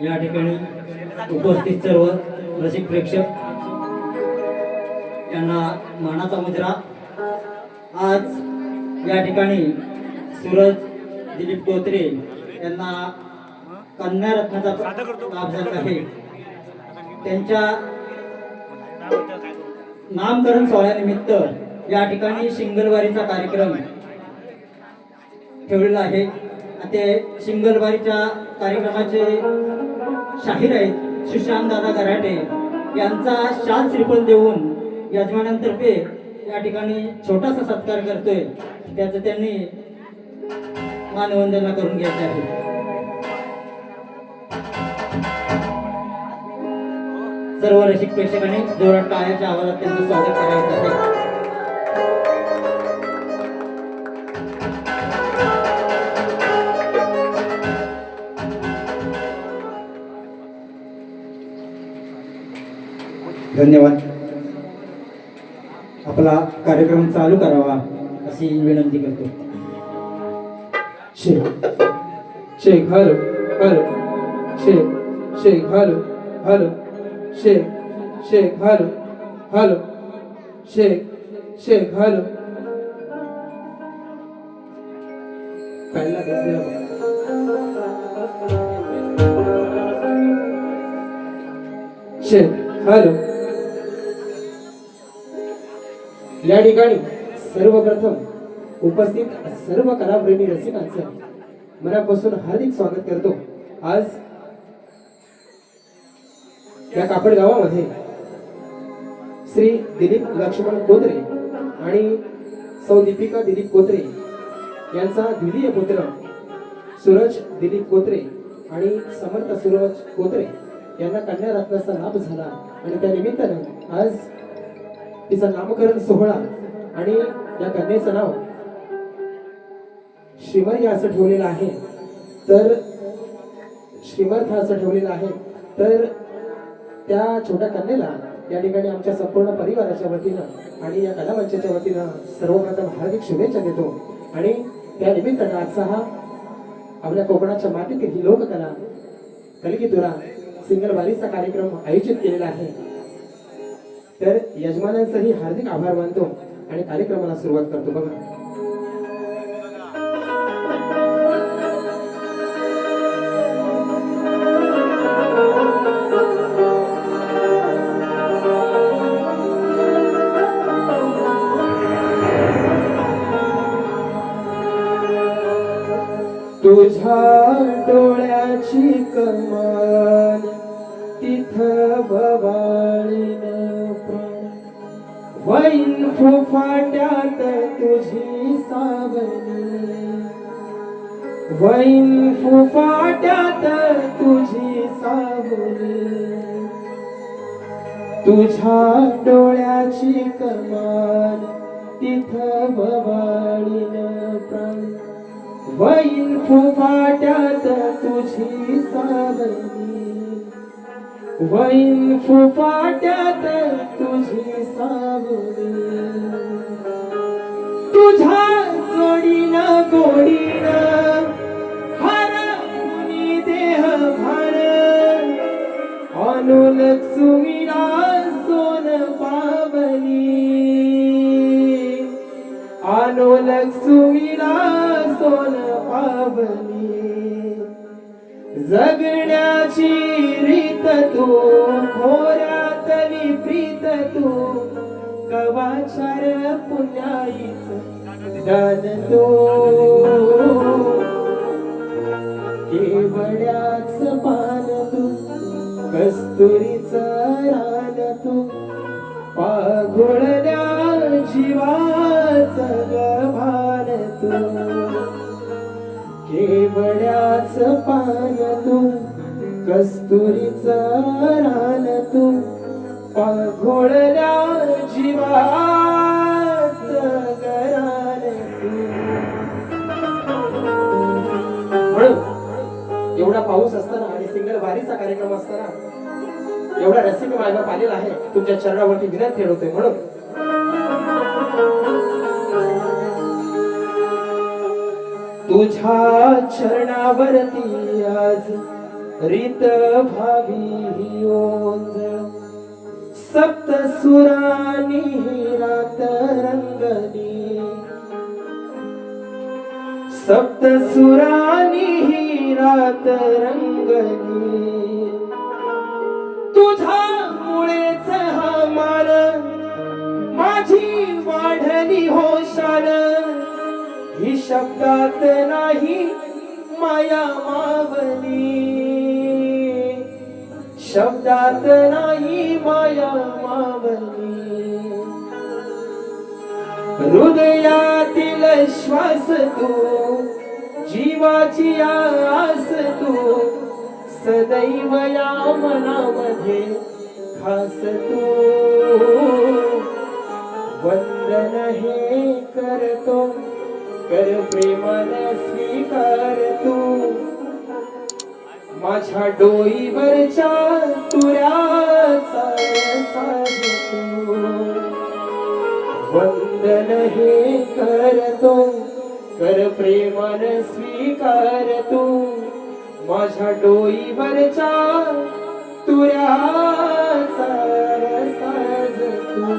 या ठिकाणी उपस्थित सर्व रसिक प्रेक्षक यांना मानाचा मुजरा। आज या ठिकाणी सूरज दिलीप कोत्रे यांना कन्या रत्नाचा लाभ झाला आहे। त्यांच्या नामकरण सोहळ्यानिमित्त या ठिकाणी शिंगलवारीचा कार्यक्रम ठेवलेला आहे। ते शिंगलवारीच्या कार्यक्रमाचे शाहीर आहेत सुशांत दादा गराटे यांचा शाल श्रीफळ देऊन यजमानांतर्फे या ठिकाणी छोटासा सत्कार करतोय। त्याचं त्यांनी मानवंदना करून घ्यायचे आहे। सर्व रसिक प्रेक्षकांनी जोरात टाळ्याच्या आवाजात त्यांचं स्वागत करायचं आहे। धन्यवाद। आपला कार्यक्रम चालू करावा अशी विनंती करतो। Shake shake hello hello shake shake hello hello shake shake hello hello shake shake hello पहिला शेख हॅलो। या ठिकाणी सर्वप्रथम उपस्थित सर्व कलाप्रेमी रसिकांचं मनापासून हार्दिक स्वागत करतो। आज या कापड गावामध्ये श्री दिलीप लक्ष्मण कोत्रे आणि सौ दीपिका दिलीप कोत्रे यांचा द्वितीय पुत्र सूरज दिलीप कोत्रे आणि समर्थ सूरज कोत्रे यांना कन्या रत्नाचा लाभ झाला आणि त्या निमित्तानं आज तिचा नामकरण सोहळा आणि या कन्येचं नाव श्रीमर्या असं ठेवलेलं आहे। तर श्रीमर्थ असं ठेवलेलं आहे। तर त्या छोट्या कन्येला या ठिकाणी आमच्या संपूर्ण परिवाराच्या वतीनं आणि या कलामंचाच्या वतीनं सर्वप्रथम हार्दिक शुभेच्छा देतो। आणि त्या निमित्तानं आजचा हा आपल्या कोकणाच्या मातीतील ही लोककला कलगीतुरा सिंगलवारीचा कार्यक्रम आयोजित केलेला आहे। तर यजमानांचंही हार्दिक आभार मानतो आणि कार्यक्रमाला सुरुवात करतो। बघा तुझ्या डोळ्याची कमान तिथं बवाळीन प्राण वैन फुफाट्यात तुझी सावली वैन फुफाट्यात तुझी सावली तुझ्या डोळ्याची कमान तिथं बवाळीन प्राण वैन फुफाट्यात तुझी सावली वैन फुफाट्यात तुझी सावली तुझ्या जोडीनं गोडीनं हरवून देह भार अनुलक्ष्मीला सोन पावली अनुलक्ष्मीला सोन पावली जगण्याची रीत तू खोऱ्यातली कवाचार पुण्याईच दान तो केवड्याच पान तू कस्तुरीच रान तू पाघोळल्या जीवाच गभान तू केवड्याच पान तू कस्तुरीच रान तू पाघोळल्या जीवाच गरान तू. म्हणून एवढा पाऊस असताना आणि सिंगल वारीचा कार्यक्रम असताना एवढा रसिक मायबाप आलेला आहे, तुमच्या चरणावरती विनंती ठेवतोय. म्हणून तुझ्या चरणावरती आज रीत भावी ओंजळ सप्त सुरानी रात रंगली सप्त सुरानी रात रंगली तुझ्या मुळेच हा मान माझी वाढली होशान ही शब्दात नाही माया मावली शब्दात नाही माया मावली हृदयातील श्वास तू जीवाची आस तू सदैव या मनामध्ये खास तू वंदन हे करतो कर प्रेमाने स्वीकार तू माझ्या डोईवरच्या तुऱ्याचा साज तू वंदन हे करतो कर प्रेमाने स्वीकार तू माझ्या डोईवरच्या तुऱ्याचा साज तू.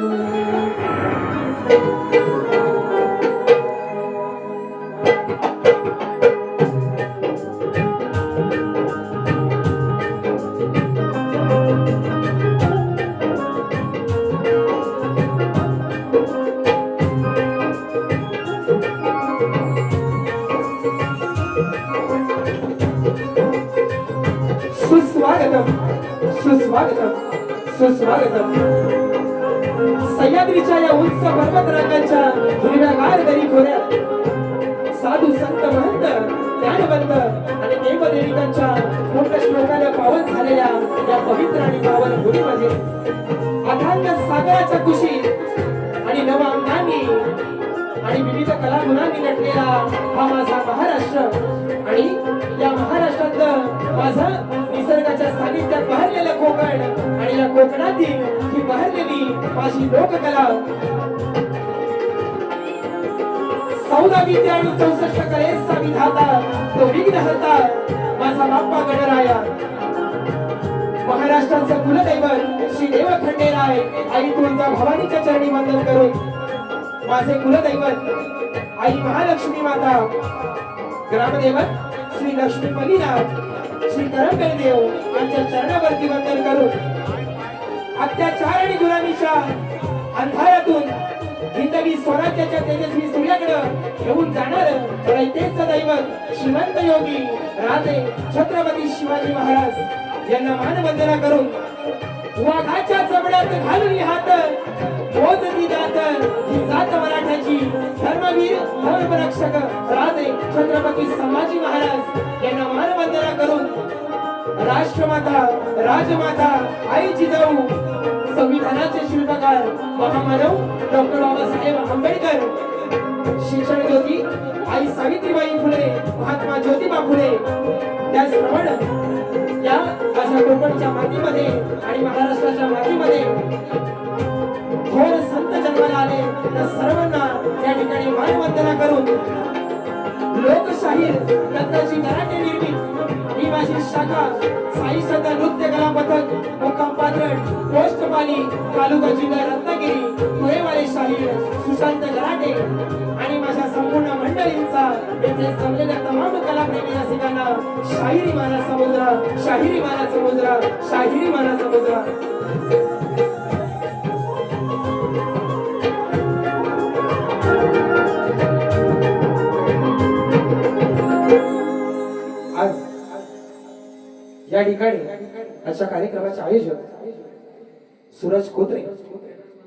सुस्वागतम सुस्वागतम सुस्वागतम. सह्याद्रीच्या या उंच पर्वतरांगाच्या हिरव्यागार दरी खोऱ्यात साधू संत महंत ज्ञानवंत आणि देवदेविकांच्या मोठ्या श्लोकाने पावन झालेल्या या पवित्र आणि पावन भूमीमध्ये अथांग सागराच्या कुशीत आणि नवा अंगांनी आणि विविध कलागुणांनी नटलेला हा माझा महाराष्ट्र आणि या महाराष्ट्रातलं माझं निसर्गाच्या सानिध्यात बहरलेलं कोकण आणि या कोकणातील ही बहरलेली माझी लोककला 14 विद्या आणि 64 कलेचा विधाता तो विघ्नहर्ता माझा बाप्पा गणराया महाराष्ट्राचं कुलदैवत श्री देव खंडेराय आई तुळजा भवानीच्या चरणी वंदन करून माझे कुलदैवत आई महालक्ष्मी माता ग्रामदेवत श्री लक्ष्मी मल्लीनाथ श्री करंबेल देव यांच्या चरणावरती वंदन करून अत्याचार आणि गुलामीच्या अंधारातून हिंदवी स्वराज्याच्या तेजस्वी सूर्याकडे घेऊन जाणार रयतेचं दैवत श्रीमंत योगी राजे छत्रपती शिवाजी महाराज यांना मानवंदना करून वाघाच्या जबड्यात घालून हात मोजती जात ही जात मराठाची धर्मवीर धर्मरक्षक राजे छत्रपती संभाजी महाराज यांना मानवंदना करून राष्ट्रमाता राजमाता आई जिजाऊ संविधानाचे शिल्पकार महामानव डॉक्टर बाबासाहेब आंबेडकर शिक्षण ज्योती आई सावित्रीबाई फुले महात्मा ज्योतिबा फुले त्याचप्रमाणे या माझ्या कोकणच्या मातीमध्ये आणि महाराष्ट्राच्या मातीमध्ये थोर संत जन्माला आले त्या सर्वांना या ठिकाणी मानवंदना करून लोकशाहीर दत्ताजी कराटे निर्मित ही माझी शाखा साई सदा नृत्य कला पथक मुक्काम पात्रट पोस्टपाली तालुका जिल्हा रत्नागिरी धुळेवाले शाहीर सुशांत कराटे आणि माझ्या संपूर्ण मंडळींचा येथे जमलेल्या तमाम कलाप्रेमी रसिकांना शाहिरी माना समुद्रा शाहिरी माना समुद्रा शाहिरी माना समुद्रा. या ठिकाणी अशा कार्यक्रमाचे आयोजक सूरज खोत्रे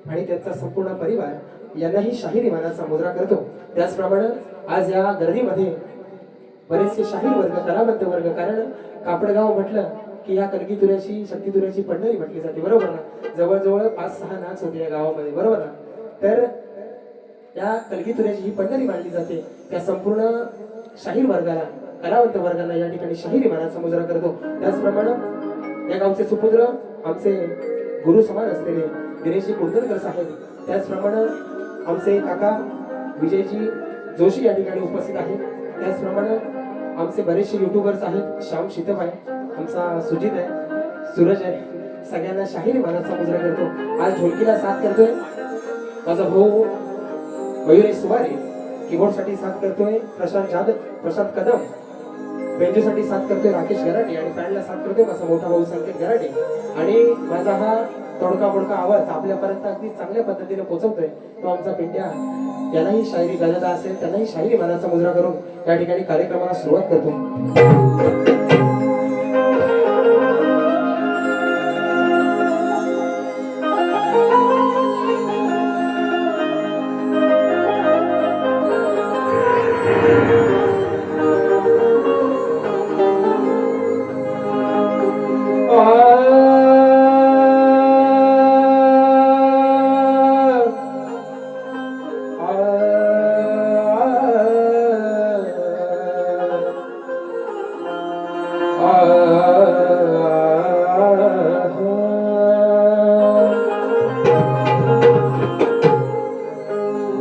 आणि त्यांचा संपूर्ण परिवार यांनाही शाहीर मानाचा मुजरा करतो. त्याचप्रमाणे आज या गर्दीमध्ये बरेचसे शाहीर वर्ग, कलावंत वर्ग, कारण कापडगाव म्हटलं की या कलगीतुऱ्याची शक्तितुऱ्याची पंढरी म्हटली जाते, बरोबर ना. जवळजवळ 5-6 नाच होते या गावामध्ये, बरोबर ना. तर त्या कलगीतुऱ्याची ही पंढरी मांडली जाते. त्या संपूर्ण शाहीर वर्गाला, कलावंत वर्गाला या ठिकाणी शाहिरी मानाचा मुजरा करतो. त्याचप्रमाणे या गावचे सुपुत्र आमचे गुरु समान असलेले दिनेशजी कुलकर्णी साहेब, त्याचप्रमाणे आमचे काका विजयजी जोशी या ठिकाणी उपस्थित आहेत. त्याचप्रमाणे आमचे बरेचसे युट्यूबर्स आहेत. श्याम शितप आहे, आमचा सुजित आहे, सूरज आहे. सगळ्यांना शाहिरी मानाचा मुजरा करतो. आज ढोलकीला साथ करतोय माझा भाऊ मयुरेश सुवारे, कीबोर्ड साठी साथ करतोय प्रशांत कदम, बेंजूसाठी साथ करतोय राकेश गराटे आणि पॅडला साथ करतोय माझा मोठा भाऊ संकेत गराटे. आणि माझा हा तोडका मोडका आवाज आपल्यापर्यंत अगदी चांगल्या पद्धतीने पोहोचवतोय तो आमचा पिंट्या. यालाही शायरी गजदा असेल, त्यांनाही शायरी मानाचा मुजरा करून या ठिकाणी कार्यक्रमाला सुरुवात करतो.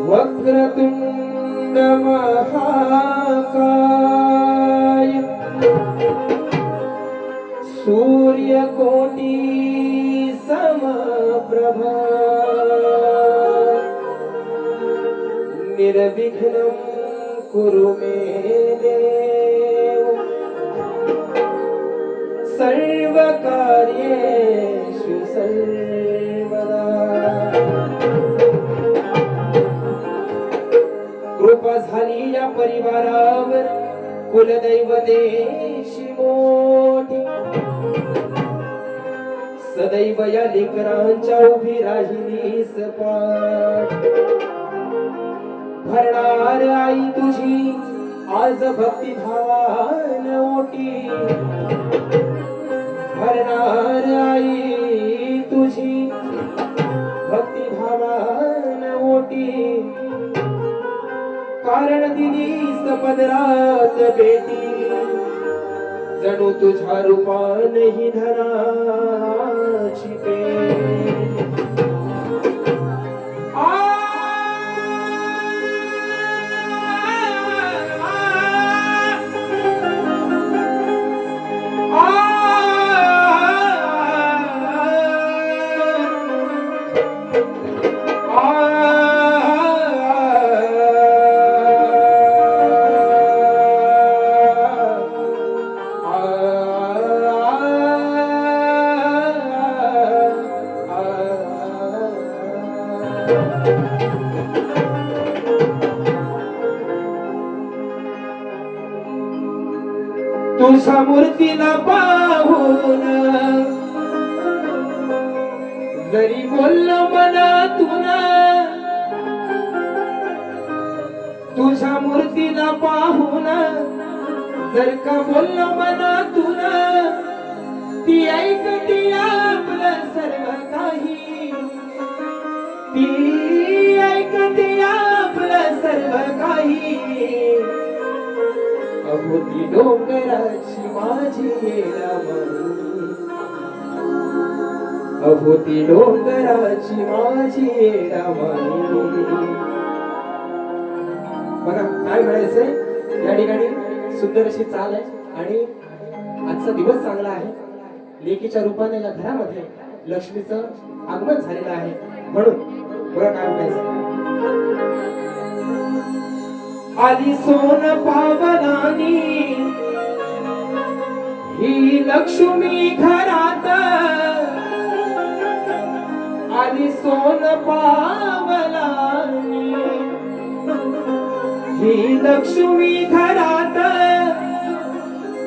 वक्रतुंड महाकाय सूर्यकोटि समप्रभा निर्विघ्नं कुरु मे देव सर्वकार्येषु सर्वदा. कृपा झाली या परिवारावर कुलदैवतेची मोठी, सदैव या लेकरांच्या उभी राहिली सपाट. भरणार आई तुझी आज भक्तिभावान ओटी, भरणार आई तुझी भक्तिभावान ओटी. कारण दिली सपदरात बेटी, जणू तुझ्या रूपानही धनाची पेट. तुझ्या मूर्तीला पाहून जरी बोललो मनातून, तुझ्या मूर्तीला पाहून जर का बोललो मनातून, ती ऐकते आपलं सर्व काही, ती ऐकते आपलं सर्व काही. अहो ती डोंगराची माझी येडामाई, अहो ती डोंगराची माझी येडामाई. बघा काय म्हणायचंय या ठिकाणी. सुंदर अशी चाल आहे आणि आजचा दिवस चांगला आहे. लेकीच्या रूपाने या घरामध्ये लक्ष्मीचं आगमन झालेलं आहे. म्हणून बघा काय म्हणायचं. आली सोन पावलानी ही लक्ष्मी घरात, आली सोन पावलानी ही लक्ष्मी घरात.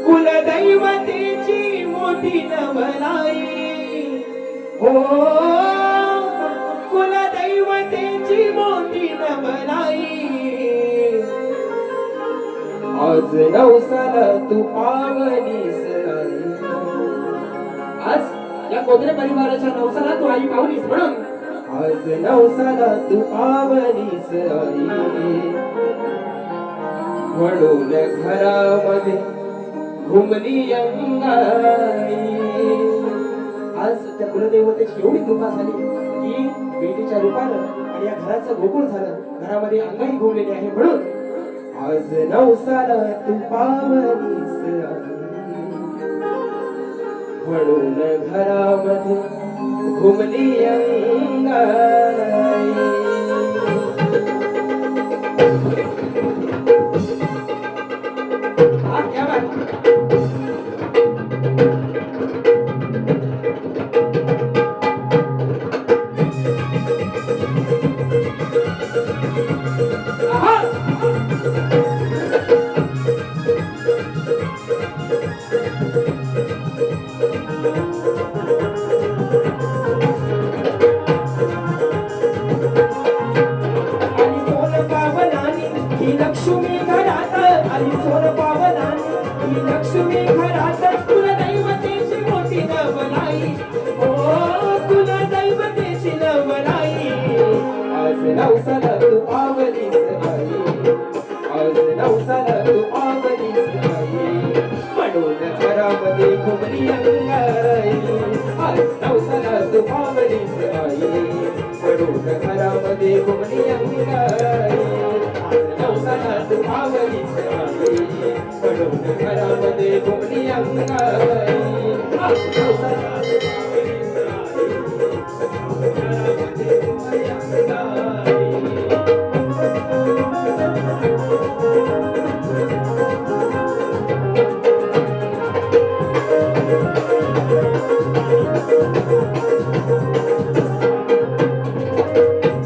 कुलदैवतेची मोठी हो कुलदैवतेची मोठी नवलाई आज नवसाला तू पावलीस आई. आज या कोकरे परिवाराच्या नवसाला तू आई पावलीस म्हणून आज नवसाला तू पावलीस आई. म्हणून घरामध्ये घुमली अंगाई. आज त्या कुलदेवतेची एवढी कृपा झाली की बेटीच्या रूपानं आणि या घराचं गोकुळ झालं. घरामध्ये अंगाई घुमलेली आहे म्हणून आज नवसाला तू पावलीस आई. म्हणून घरामध्ये घुमली अंगाई. हा, क्या बात. ही लक्ष्मी घरात आली सोन पावलानी. ही लक्ष्मी घरात कुलदैवतेची मोठी नवलाई. ओ कुलदैवतेची नवलाई. आज नवसाला तू पावलीस आई. आज नवसाला तू पावलीस आई. म्हणून घरामध्ये घुमली अंगाई. आज नवसाला तू पावलीस आई. म्हणून घरामध्ये घुमली अंगाई. नवसाला तू पावलीस आई. म्हणून घरामध्ये घुमली अंगाई. नवसाला तू पावलीस आई. घरामध्ये घुमली अंगाई.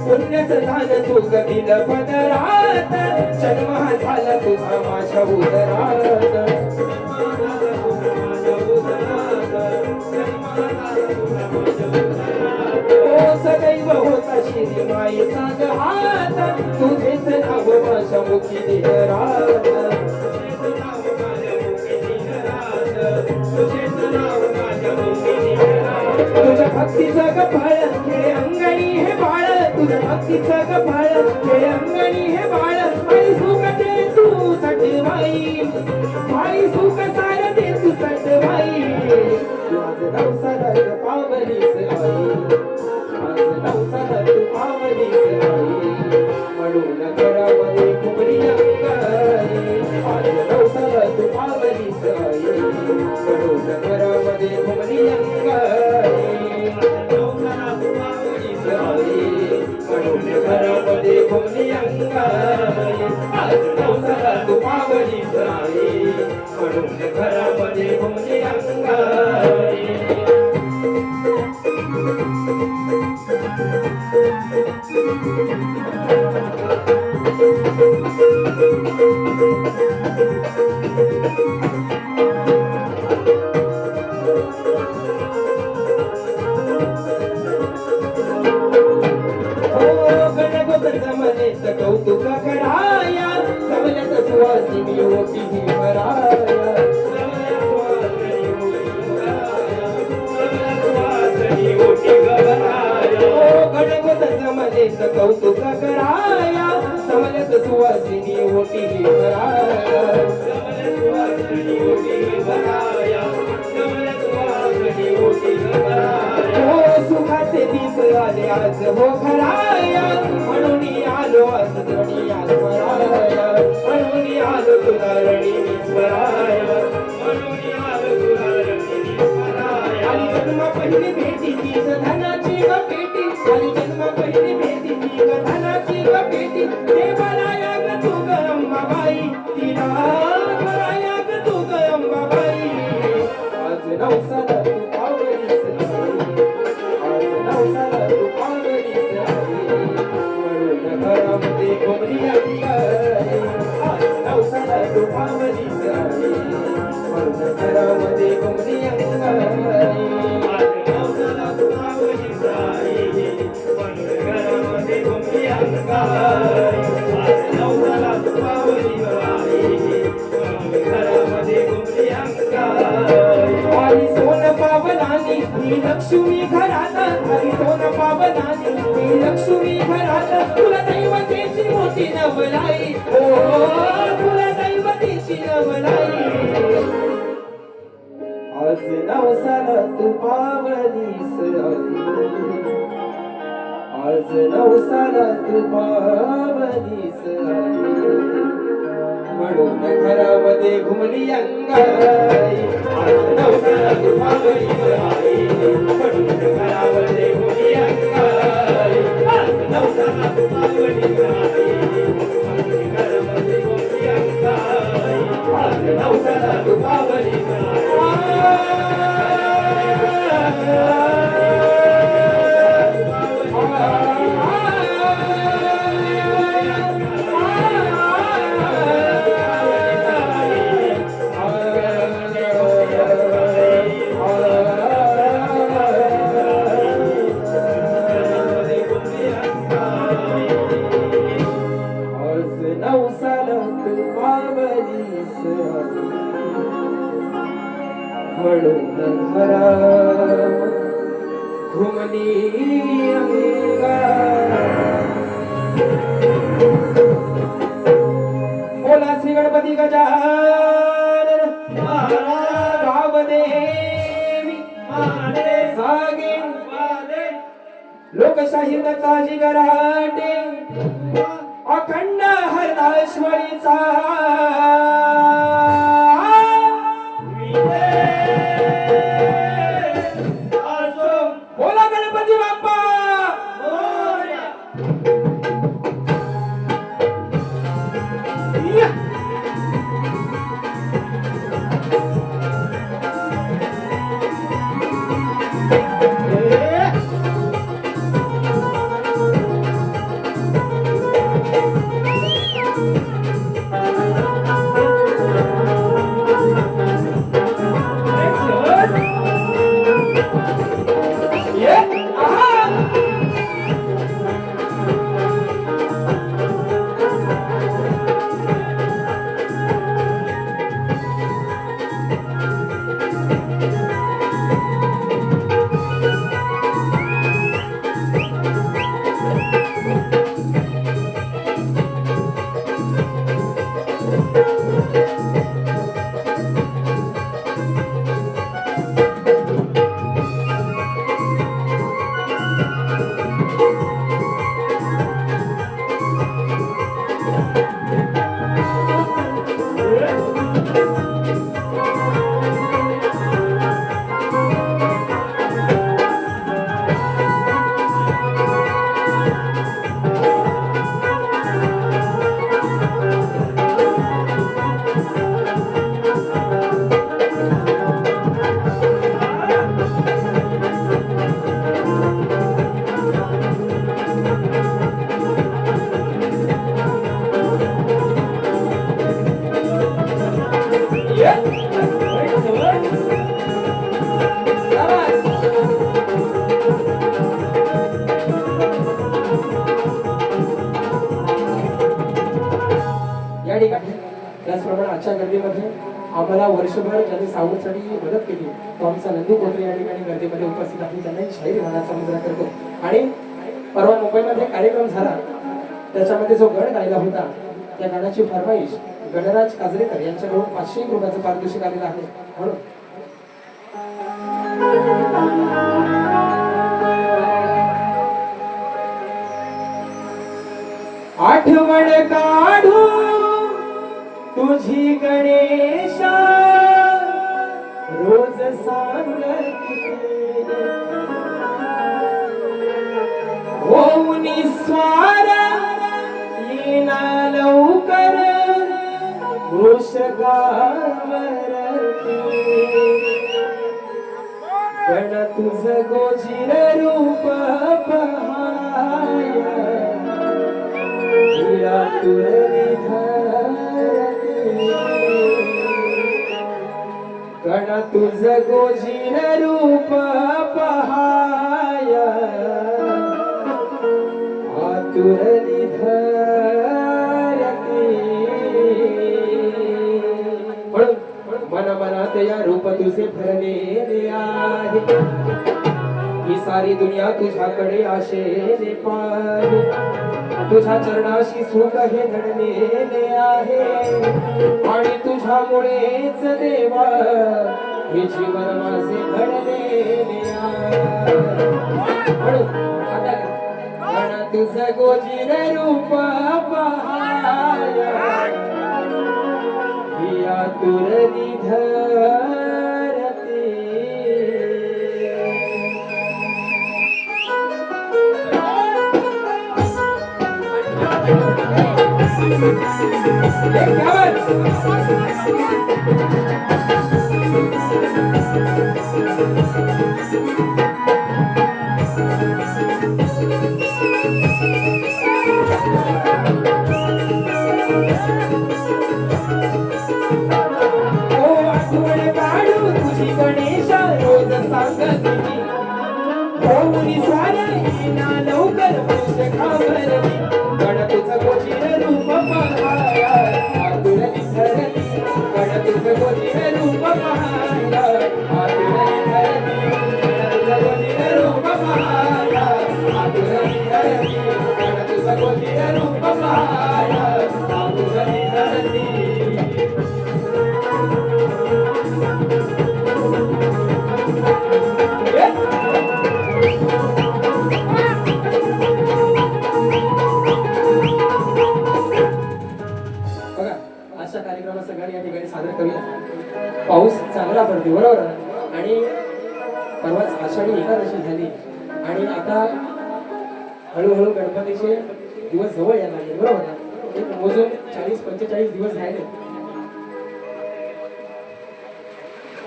पुण्याचं दान तू गदिल पदरात. जन्म झाला तुझा माझ्या उदरात. ओ सदैव होता शिरी माईचा ग हात. तुझेच नाव माझ्या मुखी दिनरात. तुझ्या भक्तीचं ग फळ खेळे अंगणी हे बाळ. तुझ्या भक्तीचं ग फळ खेळे अंगणी हे बाळ. आई सुख दे तू सटवाई. आई सुख सार दे तू सटवाई. आज नवसाला तू पावलीस आई. आज नवसाला तू पावलीस आई. म्हणून घरामध्ये घुमली अंगाई. आज नवसाला तू पावलीस आई. म्हणून घरामध्ये घुमली अंगाई. नवसाला तू पावलीस आई. म्हणून घरामध्ये घुमली अंगाई. आज नवसाला तू पावलीस आई. म्हणून घरामध्ये घुमली अंगाई. कौतुक कराया सवलत सुवासिनी ओटी ही भराया. गणगोत समलेत कौतुक कराया सवलत सुवासिनी ओटी ही भराया. हो सुखाचे दिस आले आज हो खराया. म्हणून आलो आज धणी आज भराया. म्हणून आलो तुला रणी स्वराया. म्हणून आलो तुला रणी स्वराया. आली जन्म पहिली भेटी तीच धनाची ग पेटी. आली जन्म पहिली भेटी तीच धनाची ग पेटी. देवालाया ग तू ग अंबाबाई. तिला कराया ग तू ग अंबाबाई. आज नवसाला तू पावलीस आई. आज नवसाला तू पावलीस आई. म्हणून घरामध्ये घुमली अंगाई. आज नवसाला तू पावलीस आई. म्हणून घरामध्ये घुमली अंगाई. आज नवसाला तू पावलीस लक्ष्मी घरात आली सोन पावनाची, ती लक्ष्मी घरात तुला दैवतेची मोठी नवलाई, ओ तुला दैवतेची नवलाई. आज नवसालात पावलीस आली, आज नवसालात पावलीस आली, म्हणून घरामध्ये घुमली अंगाई. आज नवसालात पावलीस आली, म्हणून घरामध्ये घुमली अंगाई. आज नवसालात पावलीस आली, म्हणून घरामध्ये घुमली अंगाई. आज नवसालात पावलीस आली. म्हणून घरा घुमली अंगा. बोला श्री गणपती गजानन गावदेवी सागे लोकशाही दत्ताजी गराटे अखंड हरदाश्वरीचा बोला गणपती बाप्पा मोरया. या ठिकाणी त्याचप्रमाणे आजच्या गर्दीमध्ये आम्हाला वर्षभर ज्यांनी सावधसाठी मदत केली तो आमचा नंदू कोटरे या ठिकाणी गर्दीमध्ये उपस्थित आहे. त्यांना शाहीर गाण्याचा मुजरा करतो. आणि परवा मुंबईमध्ये कार्यक्रम झाला त्याच्यामध्ये जो गण गायला होता त्या गाण्याची फरमाईश गणराज काजरेकर यांच्याकडून 500 रुपयाचं पारितोषिक आलेलं आहे. म्हणून आठवण काढू तुझी गणेशा रोज सांगते होऊन स्वार येना लवकर वृषगावरती गण तुझ गोजिर रूप पहाय गण तुझ गोजिर रूप पहाय आतुरली धरती. म्हणून मन मनात या रूप तुझे भरलेले आहे. ही सारी दुनिया तुझ्याकडे आशेने पाहे, तुझ्या चरणाशी सुख हे घडलेले आहे आणि तुझ्यामुळेच देवा हे जीवन माझे घडलेले आहे. म्हणून आता गणा तुझं गोजीर रूप पहाया ही आतुर निधरते. अशा कार्यक्रम सगळ्यांनी या ठिकाणी सादर करूया. पाऊस चांगला पडते बरोबर आणि परवाच आषाढी एकादशी झाली आणि आता हळूहळू गणपतीचे दिवस जवळ यायला लागले बरोबर ना. एक मोजून 40-45 दिवस राहिले.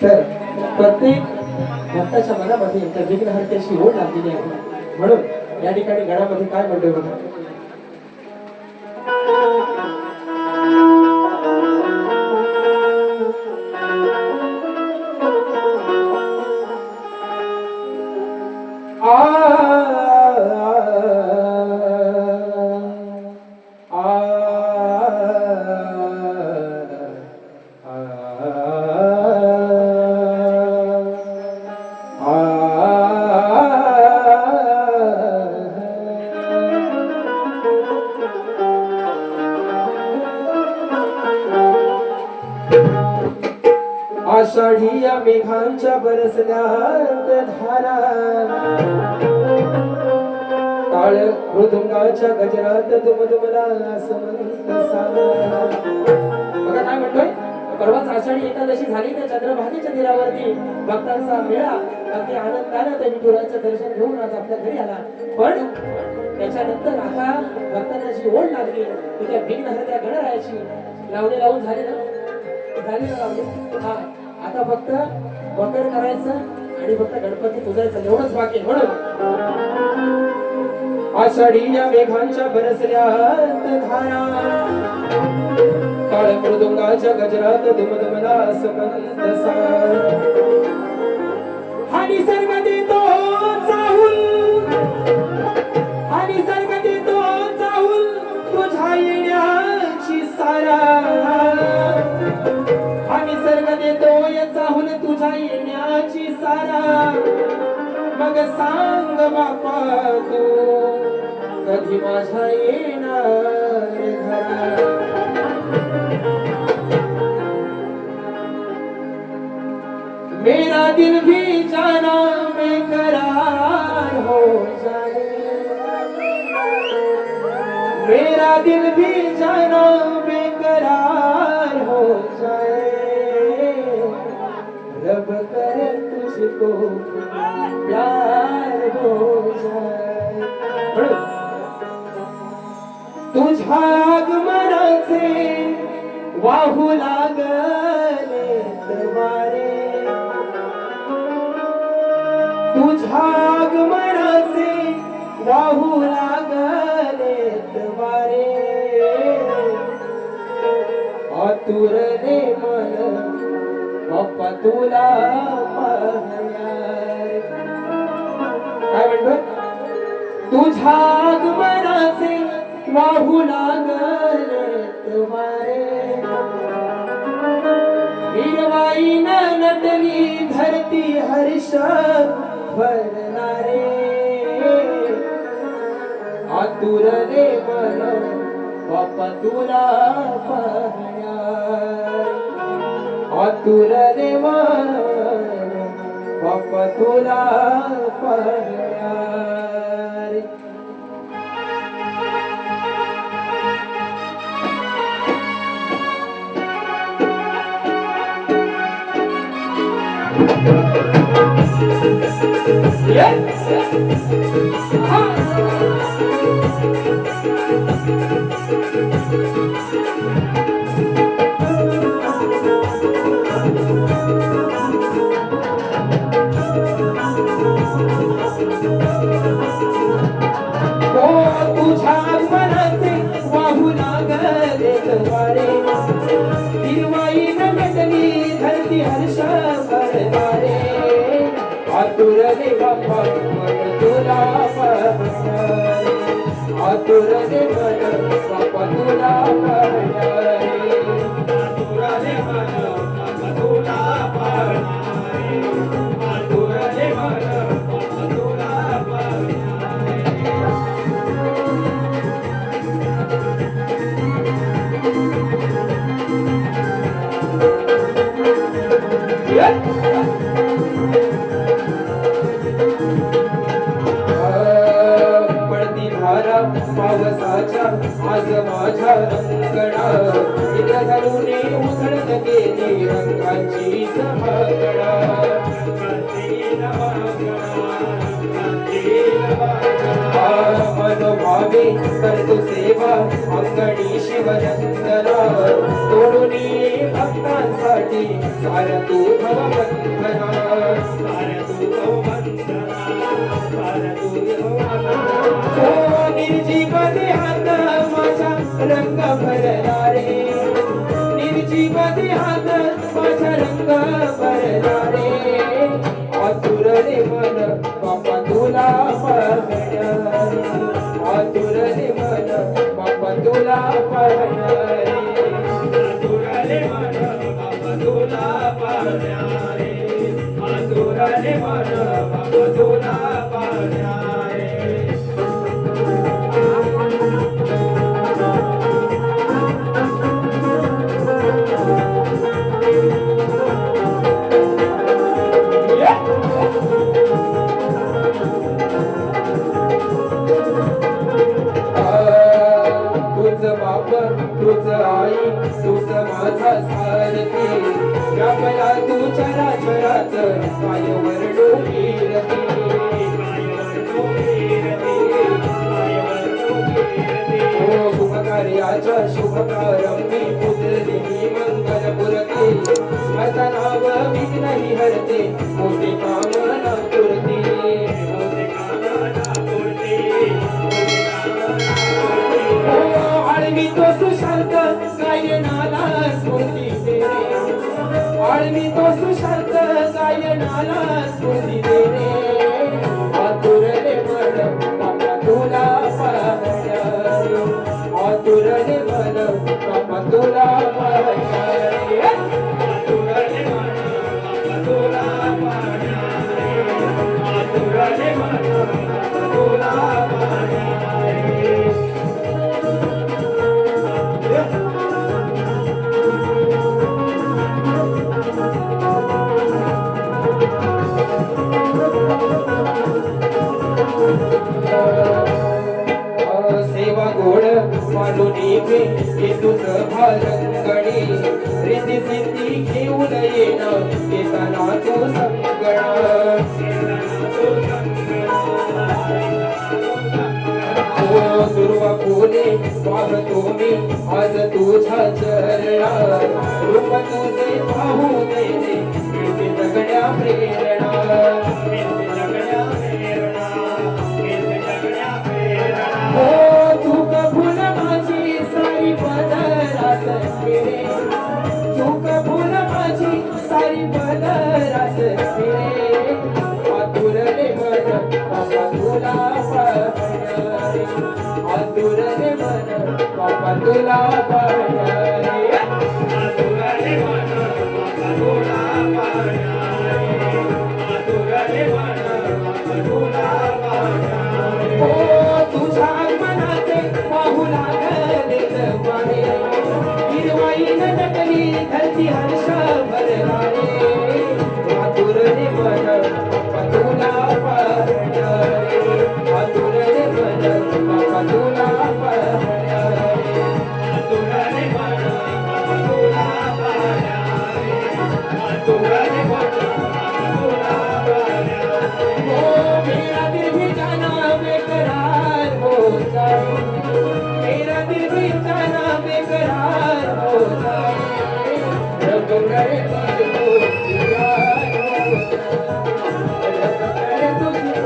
तर प्रत्येक भक्ताच्या मनामध्ये त्या विघ्नहर्त्याची ओढ लागलेली आहे. म्हणून या ठिकाणी गणामध्ये काय म्हणतोय बघा. आषाढी या मेघांच्या बरसल्यात धारा, टाळ मृदुंगाच्या गजरात दुमदुमला समंत सारा. बघा काय म्हणतोय. परवाच आषाढी एकादशी झाली तर चंद्रभागेच्या तीरावरती भक्तांचा मेळा अगदी आनंदाने त्या विठुराचं दर्शन घेऊन आज आपल्या घरी आला. पण त्याच्यानंतर आता भक्तांना जी ओढ लागली ती त्या विघ्नहर्त्या गणरायाची लावणी लावून झाली ना लावली. हा आता फक्त मकर करायचं आणि फक्त गणपती पुजायचं एवढंच बाकी. म्हणून आषाढी या मेघांच्या बरसल्यात धारा, काळ मृदुंगाच्या गजरात दुमदुमला समंत सार. हा निसर्ग देतो चाहूल, हा निसर्ग देतो चाहूल तुझ्या येण्याची सारा. हा निसर्ग देतोय चाहूल तुझ्या येण्याची सारा. मग सांग बापा तू कधी माझ्या येणार घरा. मेरा दिल भी जाना बेकरार हो जाए, मेरा दिल भी जाना बेकरार हो जाए. रब करे तुझको प्यार हो जाए. तुझ्या आगमनाचे वाहू लागले वारे, तुझ्या आगमनाचे वाहू लागले वारे. आतुरले मन बाप्पा तुला पाहणार. काय म्हणतोय. तुझ्या आगमनाचे वाहू लागले वारे. हिरवाई नटली धरती हर्ष भरणारे. आतुरले मन बाप्पा तुला पाहण्यारे आतुरले मन बाप्पा तुला पाहण्यारे तुझ्या मनाचे वाहू लागले वारे हिरवाईन भेटली धरती हर्ष भरणारे आतुरले बाप्पा मन तुला पाहणारे आतुरले मन बाप्पा तुला पाहणारे आतुरले मन बाप्पा तुला पाहणारे आतुरले मन बाप्पा तुला पाहणारे पडती धारा पावसाच्या आज माझ्या रंगणा इंद्रधनुने उधळत गेली रंगाची समगणा मनोभावे करतो सेवा अंगणी शिवनंदना तोडुनी भक्तांसाठी साऱ्या तू भवबंधना साऱ्या तू भवबंधना साऱ्या तू भवबंधना निर्जीव देहात माझा रंग भरला रे निर्जीव देहात माझा रंग भरला रे आतुरले मन बाप्पा तुला पाहणारे आतुरले मन बाप्पा तुला पाहणारे आतुरले मन बाप्पा तुला पाहणारे आतुरले मन बाप्पा तुला पाहणारे तुझ आई तुझ माझा सारथी व्यापला तू चराचरात पायवर डोकीरती ओ शुभ कार्याच्या शुभ प्रारंभी पुजली मी मंगलपुरती स्मरणाव विघ्नहि हरते मोठी कामना पुरती मोठी कामना पुरती आळवी तो सुशांत गायनाला स्फूर्ती दे रे आळवी तो सुशांत गायनाला स्फूर्ती दे रे आतुरले मन बाप्पा तुला पाहणारे आतुरले मन बाप्पा तुला पाहणारे आतुरले मन बाप्पा तुला पाहणारे आतुरले मन बाप्पा तुला पाहणारे सेवा गोड मानुनी घे तुझं भारंगणी रिद्धी सिद्धी घेऊन येणं येताना तू संगणा दुर्वा फुले पाहतो मी आज तुझ्या चरणा रूप तुझे पाहू देणे मिळते जगण्या प्रेरणा हो चूक भूल माझी सारी पदरात फिरे चूक भूल माझी सारी पदरात फिरे आतुरले मन बाप्पा तुला पाहणारे आतुरले मन बाप्पा तुला पाहणारे आतुरले मन बाप्पा तुला पाहणारे आतुरले मन बाप्पा तुला पाहणारे हो तुझ्या किती हर्ष भरला रे आतुरले मन बाप्पा तुला पाहण्या रे आतुरले मन बाप्पा तुला पाहण्या रे आतुरले मन बाप्पा तुला पाहण्या रे आतुरले मन बाप्पा तुला पाहण्या रे ओ मेरा दिल भी जाना बेकरार हो जाए मेरा दिल भी जाना बेकरार हो जाए रब करे तुझको प्यार हो जाए रब करे तुझको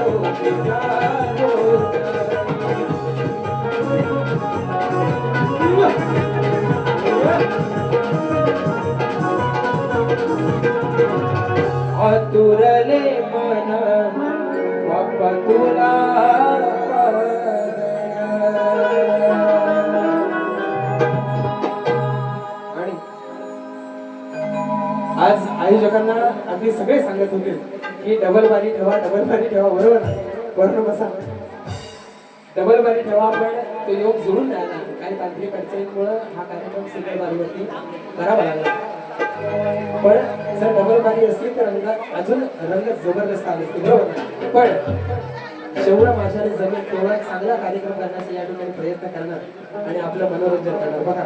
प्यार हो जाए आतुरले मन बाप्पा तुला आणि आज आयोजकांना अगदी सगळे सांगत होते की डबल बारी ठेवा बरोबर ना? वरून बसा डबल बारी ठेवा पण तो योग जुळून राहिला काही तांत्रिक अडचणीमुळे हा कार्यक्रम सिंगल बारीवरती करावा लागला पण जर डबल बारी असली तर अजून रंग जबरदस्त आले असते बरोबर पण जेवढं माझ्याने जमेल तेवढा चांगला कार्यक्रम करण्याचा या ठिकाणी प्रयत्न करणार आणि आपलं मनोरंजन करणार बघा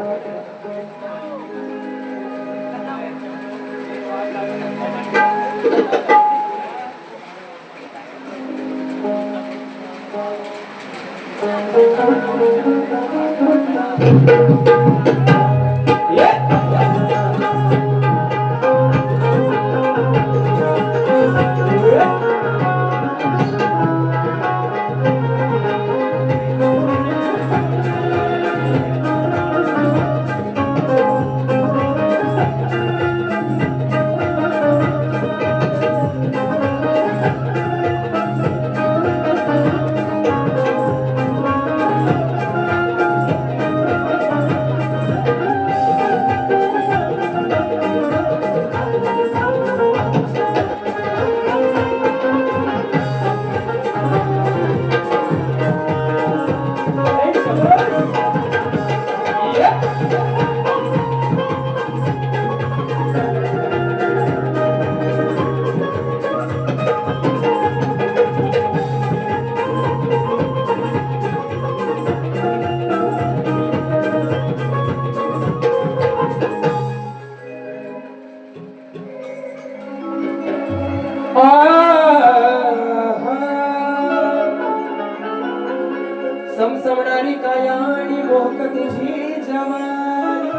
समसमणारी काया आणि मोहक तुझी जवानी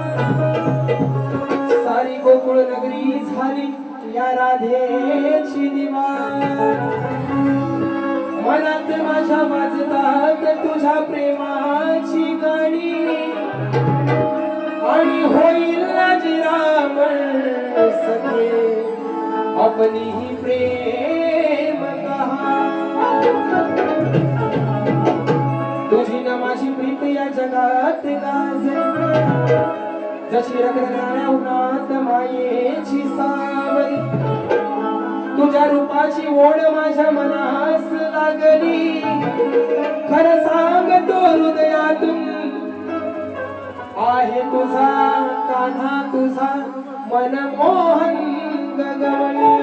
सारी गोकुळ नगरी झाली या राधेची दिवाणी मनात माझ्या वाजतात तुझ्या प्रेमाची गाणी आणि होईल रामण सखे आपली ही प्रेम कहाणी तुझी ना माझी प्रीत या जगात गाजे जशी रगरणाऱ्या उन्हात मायेची सावली तुझ्या रूपाची ओढ माझ्या मनास लागली खरं सांगतो हृदयातून आहे तुझा कान्हा तुझा मनमोहन गगवळी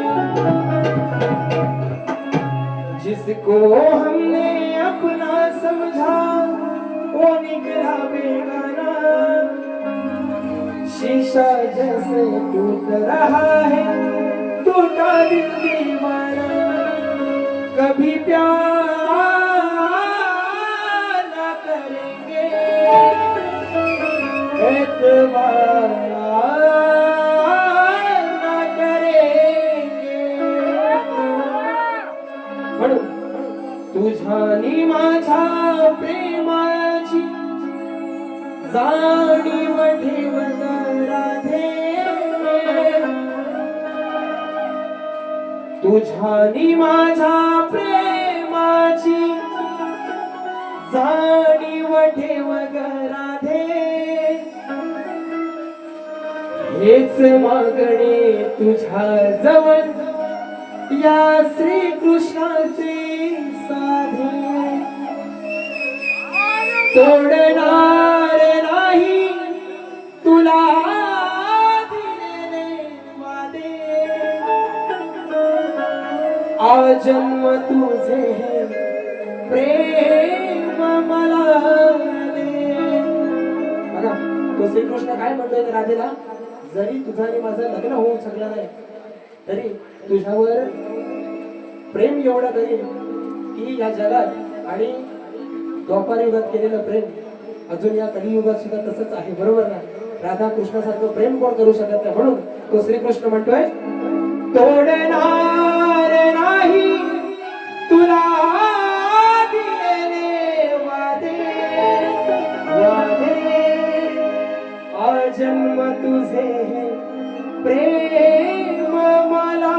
जिसको हमने अपना समझा वो निकला बेगाना शीशा जैसे टूट रहा है टूटा दिल दीवाना कभी प्यार ना करेंगे एतबार ना करेंगे म्हणून तुझ्यानी माझ्या प्रेमाची जाणीव ठेव राधे तुझ्यानी माझ्या प्रेमाची जाणीव ठेव राधे हेच मागणे तुझ्या जवळ या श्री कृष्णाचे साधे तोडणार नाही तुला दिलेले जन्म तुझे प्रेम मला दे. बघा तो श्रीकृष्ण काय म्हणतोय त्या राधेला, जरी तुझं आणि माझं लग्न होऊ शकलं नाही तरी तुझ्यावर प्रेम एवढं करीन की या जगात आणि द्वापार युगात केलेलं प्रेम अजून या कलियुगात सुद्धा तसंच आहे. बरोबर ना? राधा कृष्णासारखं प्रेम कोण करू शकत नाही. म्हणून तो श्रीकृष्ण म्हणतोय तोडणार नाही तुला दिलेले वादे वादे जन्म तुझे प्रेम मला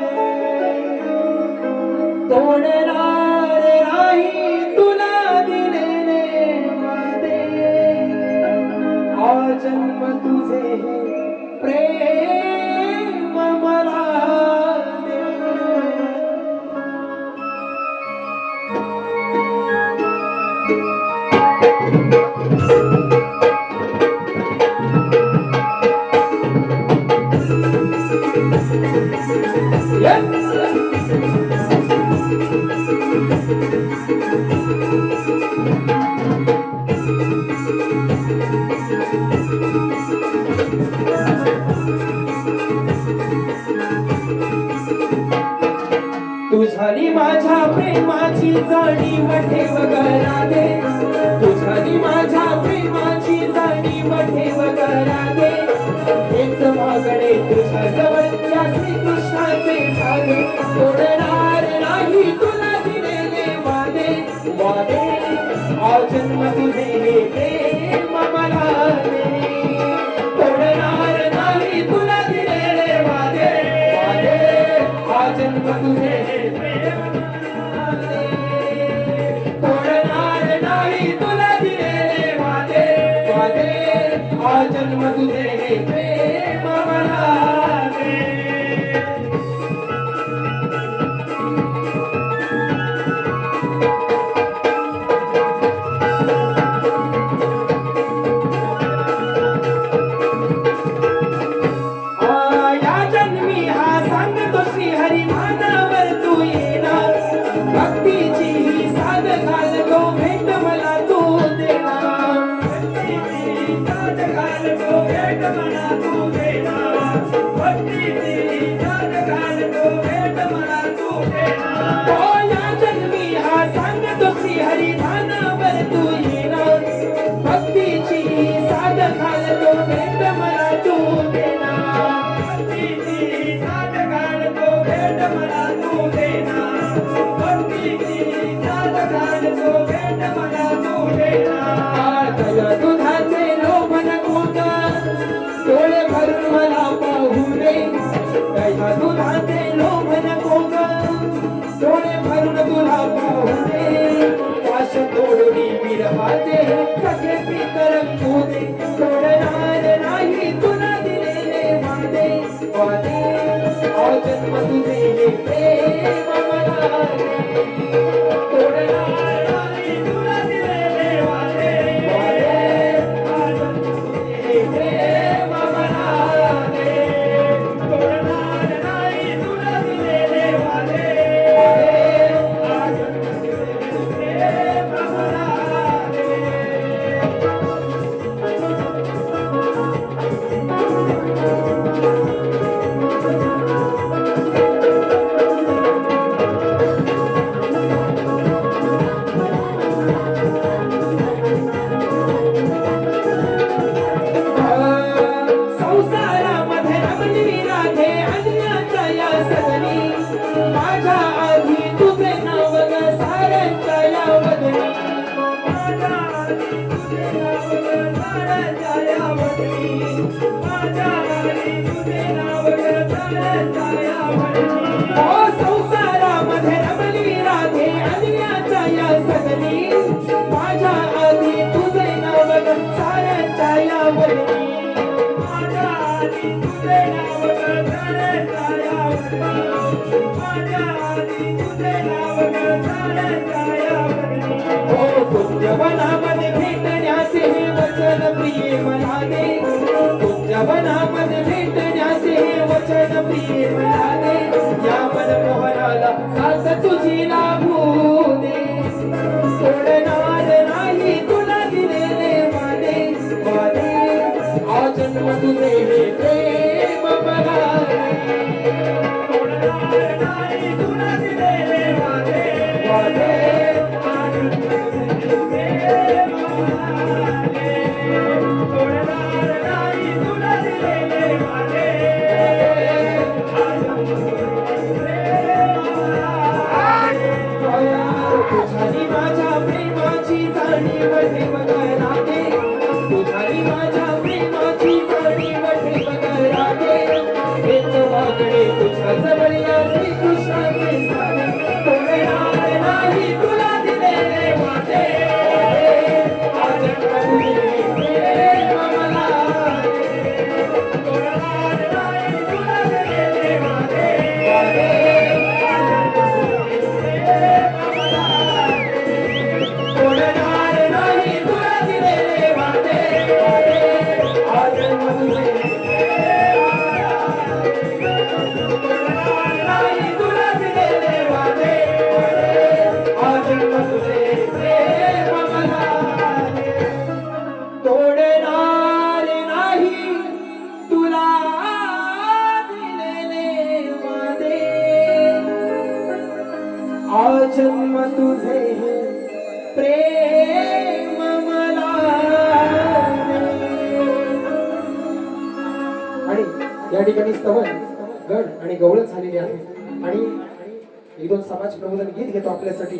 दे. तोडणार नाही तुला दिलेले वादे जन्म तुझे प्रेम मला दे. तुझ्यानी माझ्या प्रेमाची जाणीव ठेव ग राधे, तुझ्यानी माझ्या प्रेमाची जाणीव ठेव ग राधे. हेच मागणे तुझ्या जवळच्या श्रीकृष्णाचे झाले, तोडणार नाही तुला दिलेले वादे वादे जन्म तुझे प्रेम मला दे. तोडणार नाही तुला दिलेले वादे वादे जन्म तुझे जन्म तुझे प्रेम मला दे. या जन्मी हा सांगतो श्री हरी मानावर तू येणार, भक्तीची ही साध घाल तो भेट मला तू देणार. या जन्मी हा सांगतो श्री हरी धानावर तू येणार, भक्तीची साध घाल तो भेट मला तू देणार. भक्तीची साध घाल तो भेट मला तू देणार. भक्तीची साध घाल तो भेट मला तू देणार. दया दुधाचे लोभ नको ग, डोळे भरून मला पाहू दे. दया दुधाचे लोभ नको ग, डोळे भरून तुला पाहू दे. पाश तोडणी विरहाचे सगळे पीक रंगू दे. तोडणार नाही तुला दिलेले वादे वादे जन्म तुझे प्रेम मला दे. तोडणार नाही तुला दिलेले वादे वादे जन्म तुझे प्रेम मला दे. तोडणार नाही तुला दिलेले वादे वादे जन्म तुझे प्रेम मला दे. संसारामध्ये रमली राधे अन्याच्या या सदनी, माझ्या आधी तुझे नाव ग साऱ्यांच्या या वदनी. माझ्या आधी तुझे नाव ग साऱ्यांच्या या वदनी. माझ्या आधी तुझे नाव ग साऱ्यांच्या या वदनी. संसारामध्ये रमली राधे अन्याच्या या सदनी, माझ्या आधी तुझे नाव ग साऱ्यांच्या या वदनी. कुंजवनामध्ये भेटण्याचे हे वचन प्रिय मला दे. कुंजवनामध्ये भेटण्याचे हे वचन प्रिय मला दे. या मनमोहनाला तुझे हे प्रेम मनाले तोडणार नाही तुला दिलेले वादे वादे तोडणार नाही तुला दिलेले वादे तुझ्यानी माझ्या प्रेमाची जाणीव ठेव राहते तुझ्यानी माझ्या प्रेमाची जाणीव ठेव राहते हेच वागणे तुझ्या जवळ या श्रीकृष्णाचे साने तोडणार नाही तुला दिलेले वादे आज तुझे प्रेम मला तोडणार नाही तुला दिलेले वादे तोडणार नाही तुला दिलेले वादे आज तुझे नाही तुला दिलेले वादे आज तुझे प्रेम मला तोडणार नाही तुला दिलेले वादे आजन्म तुझे प्रेम मला आणि या ठिकाणी स्तवन गड आणि गवळण झालेली आहे आणि एक दोन समाज प्रबोधन गीत घेतो आपल्यासाठी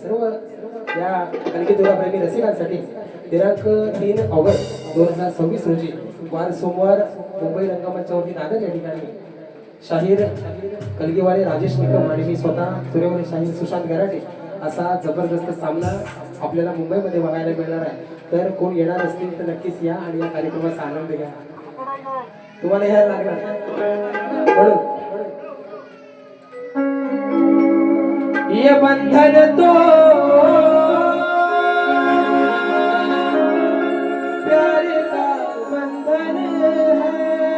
सर्व या कलगीतुरा प्रेमी रसिकांसाठी दिनांक 3 ऑगस्ट 2026 रोजी वार सोमवार मुंबई रंगमंचावरती दादर या ठिकाणी शाहीर कलगीवाले राजेश निकम आणि मी स्वतः सूर्यवंशी शाहीर सुशांत गराटे असा जबरदस्त सामना आपल्याला मुंबईमध्ये बघायला मिळणार आहे. तर कोण येणार असतील तर नक्कीच या आणि या कार्यक्रमाचा आनंद घ्या. तुम्हाला यायला लागणार म्हणून ये बंधन तो प्यार का बंधन है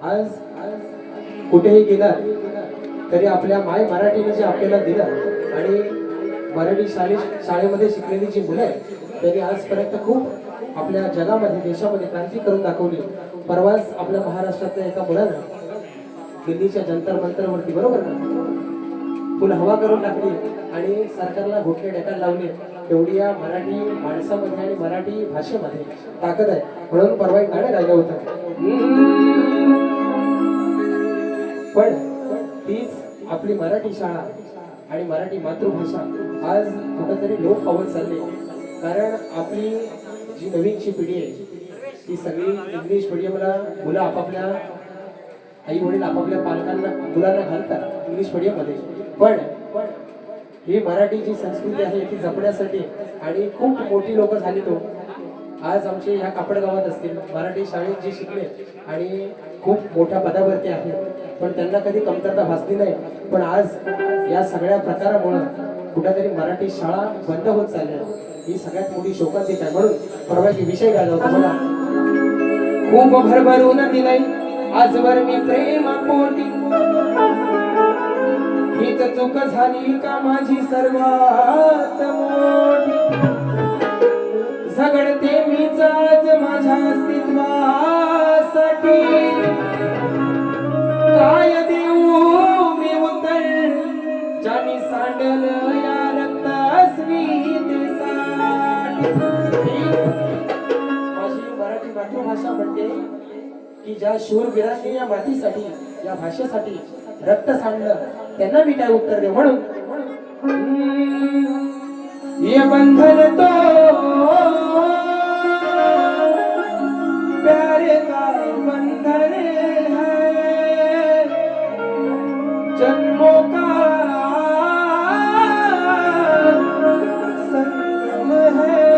आज कुठेही गेला तरी आपल्या माय मराठीने जे आपल्याला दिलं आणि मराठी शाळेमध्ये शिकलेली जी मुलं आहेत त्यांनी आजपर्यंत खूप आपल्या जगामध्ये देशामध्ये क्रांती करून दाखवली. परवाच आपल्या महाराष्ट्रातल्या एका मुलानं दिल्लीच्या जंतर मंतरवरती बरोबर ना फुल हवा करून टाकली आणि सरकारला घोटणे ढेकायला लावले. एवढी या मराठी माणसामध्ये आणि मराठी भाषेमध्ये ताकद आहे. म्हणून परवा एक गाणं गायलं होतं. पण तीच आपली मराठी शाळा आणि मराठी मातृभाषा आज कुठेतरी लोप पावत चालली. कारण आपली जी नवीनची पिढी आहे ती सगळी इंग्लिश मिडियमला मुलं आपापल्या आई वडील आपापल्या पालकांना मुलांना घालतात इंग्लिश मिडियममध्ये. पण ही मराठी जी संस्कृती आहे ती जपण्यासाठी आणि खूप मोठी लोक झाली तो आज आमचे ह्या कापड गावात असतील मराठी शाळेत जे शिकले आणि खूप मोठ्या पदावरती आहेत पण त्यांना कधी कमतरता भासली नाही. पण आज या सगळ्या प्रकारामुळं कुठेतरी मराठी शाळा बंद होत चालल्या. ही सगळ्यात मोठी शोकांतिक आहे. म्हणून परवा एक विषय गायला होता मला. खूप भरभरून दिलंय आजवर मी प्रेमापोटी हीच चूक झाली का माझी सर्वात मोठी. झगडते मीच आज माझ्या अस्तित्वासाठी काय देऊ मी उत्तर ज्याने सांडल या रक्त अस्मितेसाठी. माझी मराठी मातृभाषा म्हणते की ज्या शूरवीरांनी या मातीसाठी या भाषेसाठी रक्त सांडलं त्यांना मी काय उत्तर देऊ. म्हणून ये बंधन तो प्यारे का बंधन है जन्मों का संगम है.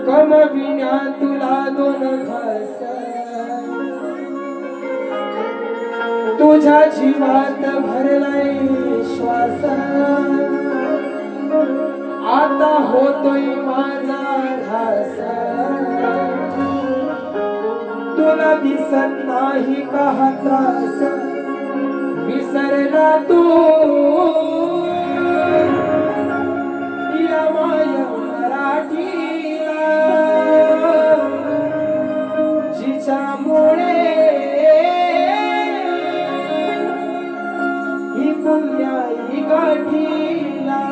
कम विना तुला दोन घास तुझ्या जीवात भरलाय श्वास. आता होतोय माझा ध्यास तुला दिसत नाही का हा त्रास. विसरला तू या माय मराठीला जिच्यामुळे ही पुण्याई गाठीला.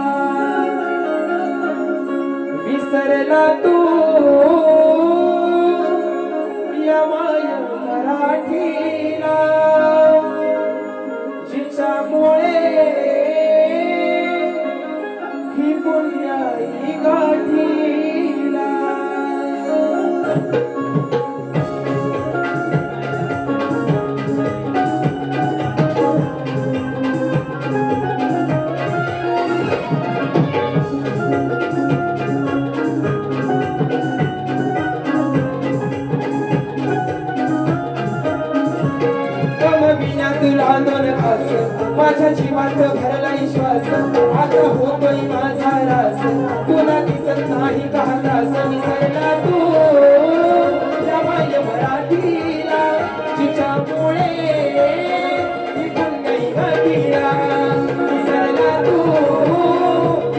विसरला तू या माय मराठीला जिच्यामुळे ही पुण्याई गाठीला. तुला दोन घास माझ्या जीवात भरलाय श्वास. आता होतोय माझा रास तुला दिसत नाही का त्रास. विसरला तू या माय मराठीला जिच्यामुळे ही पुण्याई गाठीला. विसरला तू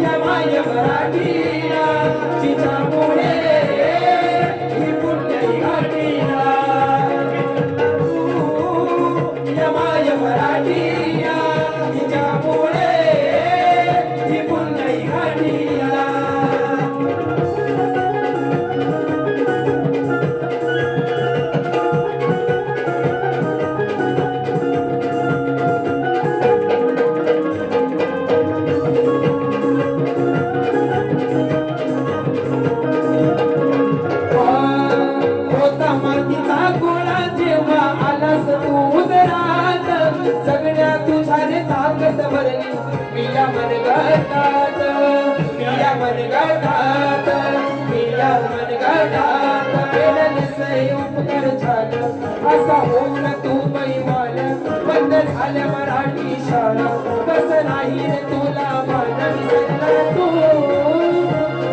या माय मराठीला जिच्यामुळे ही पुण्याई गाठीला. मराठीया तिच्यामुळे ही पुण्याई गाठीला. होता मातीचा गोळा जेव्हा आलास तू उदरात जगण्या तुझ्या रे ताकद भरली पिया मनगटात. पिया मनगटात पिया मनगटात केलं निसय उपकार झालं असा होऊन तू बैमान. बंद झाल्या मराठी शाळा कसं नाही रे तुला मान. विसरला तू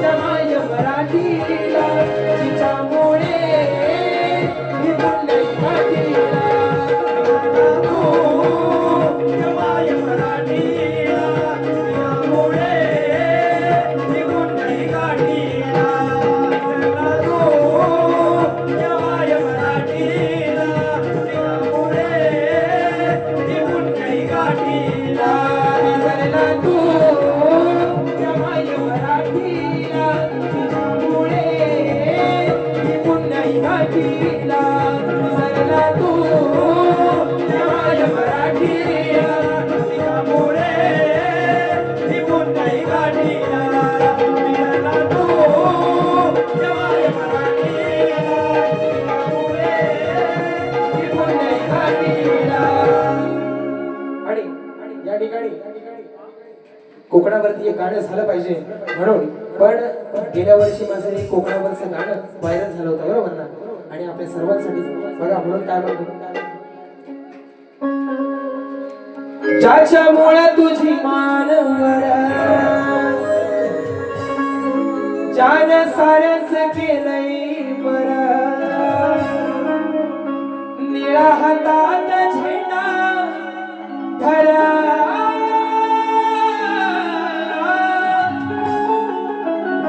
त्या माय मराठीला जिच्यामुळे गाणं झालं पाहिजे म्हणून. पण गेल्या वर्षी माझं एक कोकणावरचं गाणं व्हायरल झालं होतं बरोबर ना. आणि आपल्या सर्वांसाठी बघा म्हणून काय म्हणतो, ज्याच्यामुळे तुझी मानवर जान सारच केलंय बरं, निळा हातात झेंडा धरा,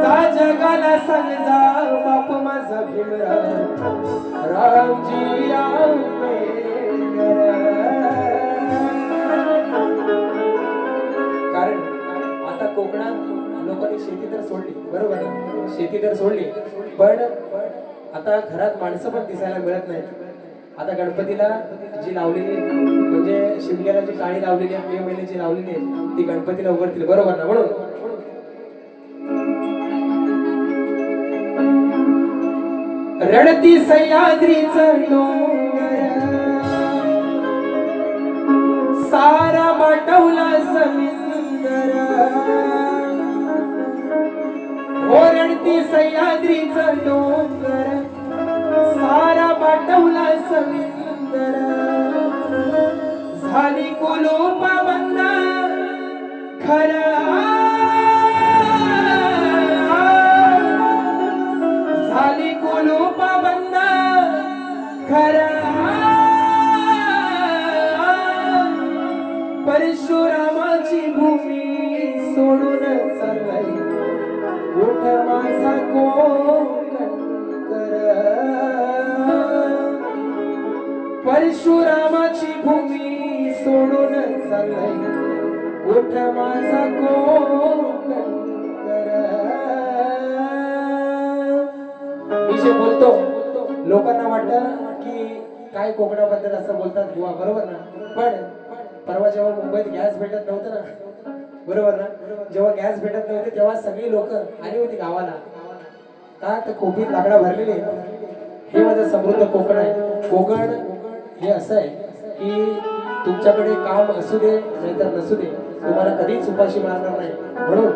जा जगाला सांग जा बाप माझा भीमराव रामजी आंबेडकर. कारण आता कोकणात लोकांनी शेती तर सोडली बरोबर ना, शेती तर सोडली पण आता घरात माणसं पण दिसायला मिळत नाही. आता गणपतीला जी लावलेली म्हणजे शिमग्याला जी काळी लावलेली आहे, मे महिन्याची लावलेली आहे ती गणपतीला उघडतील बरोबर ना. म्हणून रडती सह्याद्रीच डोंगर सारा बाटवला समिंदर, रडती सह्याद्रीच डोंगर सारा बाटवला समिंदर, झाली कुलूप बंद खरा, झाली कुलूप बंद खरा, परशुरामाची भूमी सोडून चाललाय उठ माझा कोकण कर, परशुरामाची भूमी सोडून चाललाय उठ माझा कोकण कर. मी जे बोलतो लोकांना वाटतं की काय कोकणाबद्दल असं बोलतात बुवा बरोबर ना. पण परवा जेव्हा मुंबईत गॅस भेटत नव्हतं ना बरोबर ना, जेव्हा गॅस भेटत नव्हते तेव्हा सगळी लोक आली होती गावाला का तर खोबीत लाकडा भरलेली. हे माझं समृद्ध कोकण आहे. कोकण हे असं आहे की तुमच्याकडे काम असू दे नाहीतर नसू दे तुम्हाला कधीच उपाशी मारणार नाही. म्हणून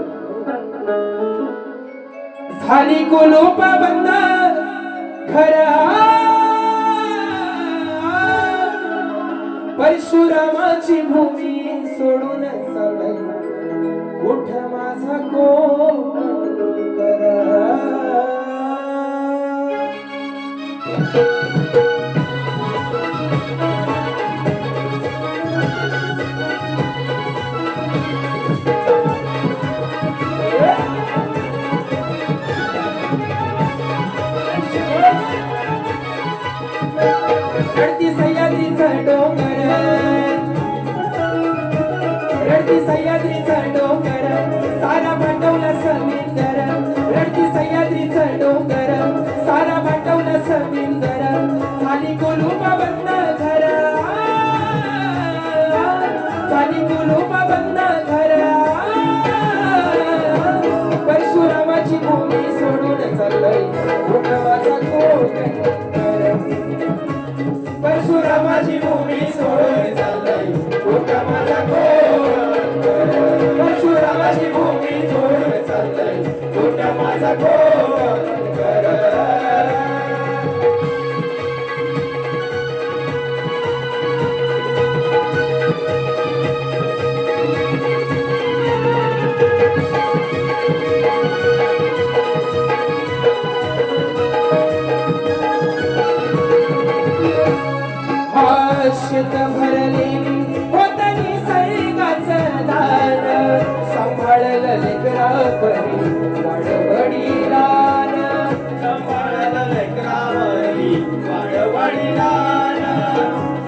झाली कुलूप बंद खरा, परशुरामाची भूमी सोडून चाललाय उठ माझा कोकण कर. रडती सह्याद्रीचा डोंगर, रडती सह्याद्रीचा डोंगर सारा पाठवला समिंदर, रडती सह्याद्रीचा डोंगर सारा पाठवला समिंदर, झाली कुलूप बंद घर, झाली कुलूप बंद घर, परशुरामाची भूमी सोडून चाललंय उठ माझा कोकण कर, परशुरामाची भूमी सोडून चाललंय उठ माझा कोकण कर, परशुरामाची भूमी सोडून चाललंय उठ माझा कोकण कर. शेत भरलेली होतनी सैगाचं दान, सांभाळलं लेकरा परी वाडवडीलान, सांभाळलं लेकरावरी वाडवडीलान,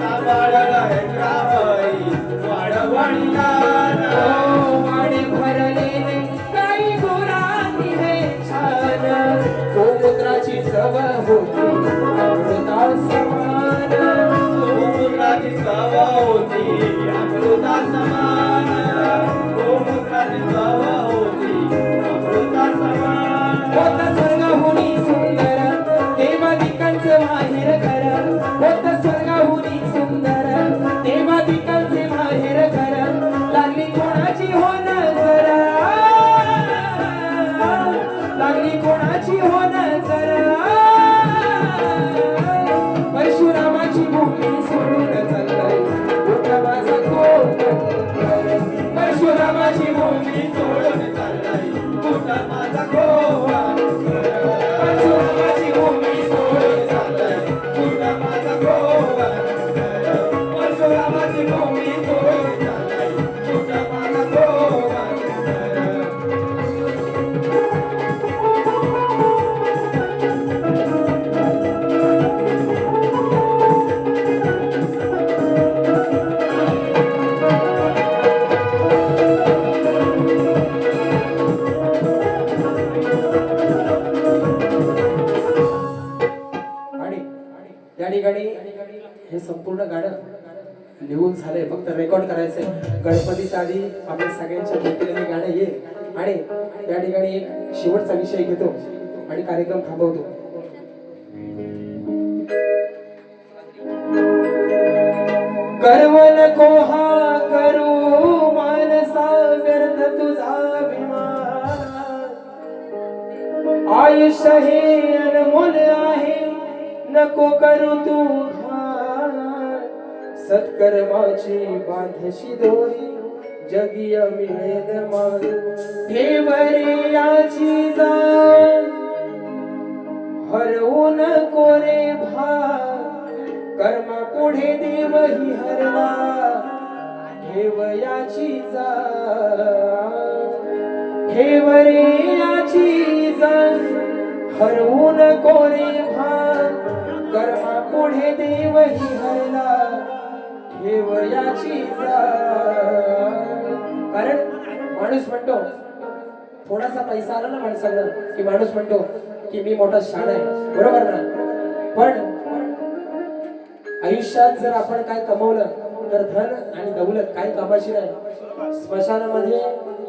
सांभाळलं लेकरावरी वाडवडीलान. वाडे भरलेले काही गुरांनी हे छान, गोमूत्राची चव होती अमृता समान, गोमूत्राची चव होती अमृता समान, गोमूत्राची चव होती अमृता समान. होत स्वर्गाहुनी सुंदर देवादिकांचं माहेर घर, होत स्वर्गाहुनी सुंदर देवादिकांचे माहेर घर, लागली कोणाची हो नजर, लागली कोणाची हो नजर परशुरामाची भूमी सोडून चाललाय मोठा माझा कोकण परशुरामाची भूमी सोडून चाललाय मोठा माझा गोवा परशुरामाची भूमी सोडून चाललाय मोठा माझा गोवा परशुरामाची भूमी सोडून चाललाय मोठा माझा गोवा त्या ठिकाणी हे संपूर्ण गाणं लिहून झालंय फक्त रेकॉर्ड करायचंय गणपतीच्या आधी आपल्या सगळ्यांच्या भेटीला हे गाणं येईल आणि त्या ठिकाणी एक शेवटचा विषय घेतो आणि कार्यक्रम थांबवतो गर्व नको हा करू मानसा व्यर्थ तुझा विमान आयुष्य हे अनमोल आहे नको करू तू घाण सत्कर्माची बांधशी दोरी जगीय मिळेल मान ठेव रे याची जाण हरवू नको रे भान कर्मा पुढे देव ही हरला ठेव याची जाण ठेव रे याची जाण हरवू नको रे भान कर्मा पुढे देव ही हरला ठेव याची जाण कारण माणूस म्हणतो थोडासा पैसा आला ना माणसाला की माणूस म्हणतो की मी मोठा शाण आहे बरोबर ना पण आयुष्यात जर आपण काय कमवलं तर धन आणि दौलत काय कामाची नाही स्मशानामध्ये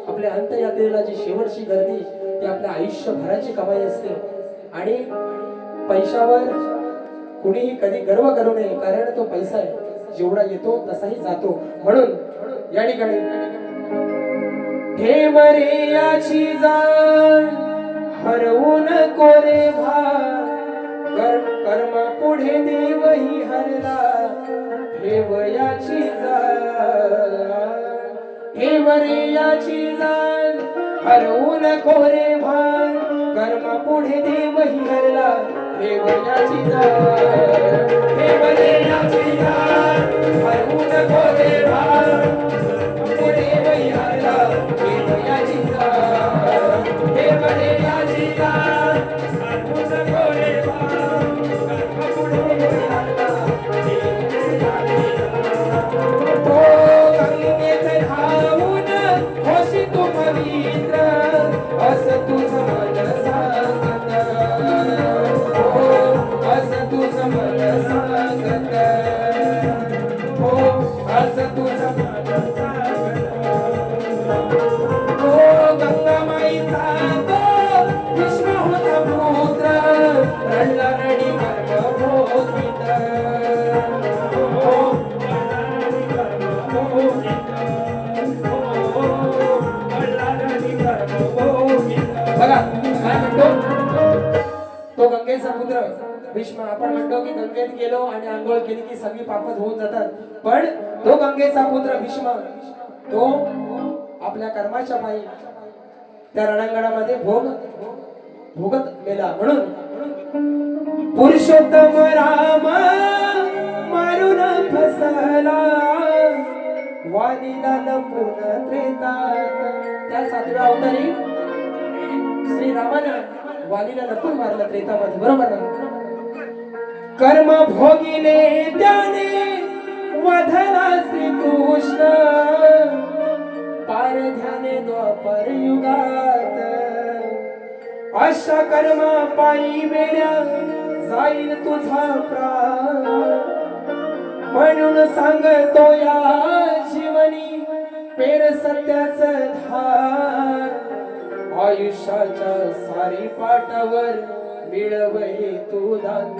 आपल्या अंत्ययात्रेला जी शेवटची गर्दी ती आपल्या आयुष्यभराची कमाई असते आणि पैशावर कुणीही कधी गर्व करू नये कारण तो पैसा आहे जेवढा येतो तसाही जातो म्हणून या ठिकाणी ठेव रे याची जाण हरवू नको रे भान कर्मा पुढे देव ही हरला ठेव याची जाण ठेव रे याची जाण हरवू नको रे भान कर्मा पुढे देव ही हरला ठेव याची जाण ठेव रे याची जाण हरवू नको रे भान पुढे देव ही हरला ठेव याची जाण ठेव रे याची जाण हरवू नको रे भान कर्मा पुढे देव ही हरला हो गंगेत धावून होशी तू पवित्र असं तुझं मन सांगत हो असं तुझं मन सांगत हो असं तुझं मन सांगत हो गंगामाईचा तो विष्णू होता पुत्र रडला रडी कर्म भोगित हो बघा काय म्हणतो तो गंगेचा पुत्र भीष्म आपण म्हणतो की गंगेत गेलो आणि आंघोळ केली की सगळी पापं धुवून जातात पण तो गंगेचा पुत्र भीष्म तो आपल्या कर्माच्या पायी त्या रणांगणामध्ये भोगत मेला म्हणून पुरुषोत्तम राम मारून फसला वालीला लपून त्रेतात त्या सातव्या अवतारी श्री रामानं वालीला लपून मारलं त्रेतामध्ये बरोबर ना कर्म भोगिले त्याने वधला श्रीकृष्ण पार ध्याने द्वापर युगात अशा कर्मा पायी वेड्या जाईल तुझा प्राण म्हणून सांगतो या जीवनी पेर सत्याच धार आयुष्याच्या सारी पाटावर मिळवही तू दान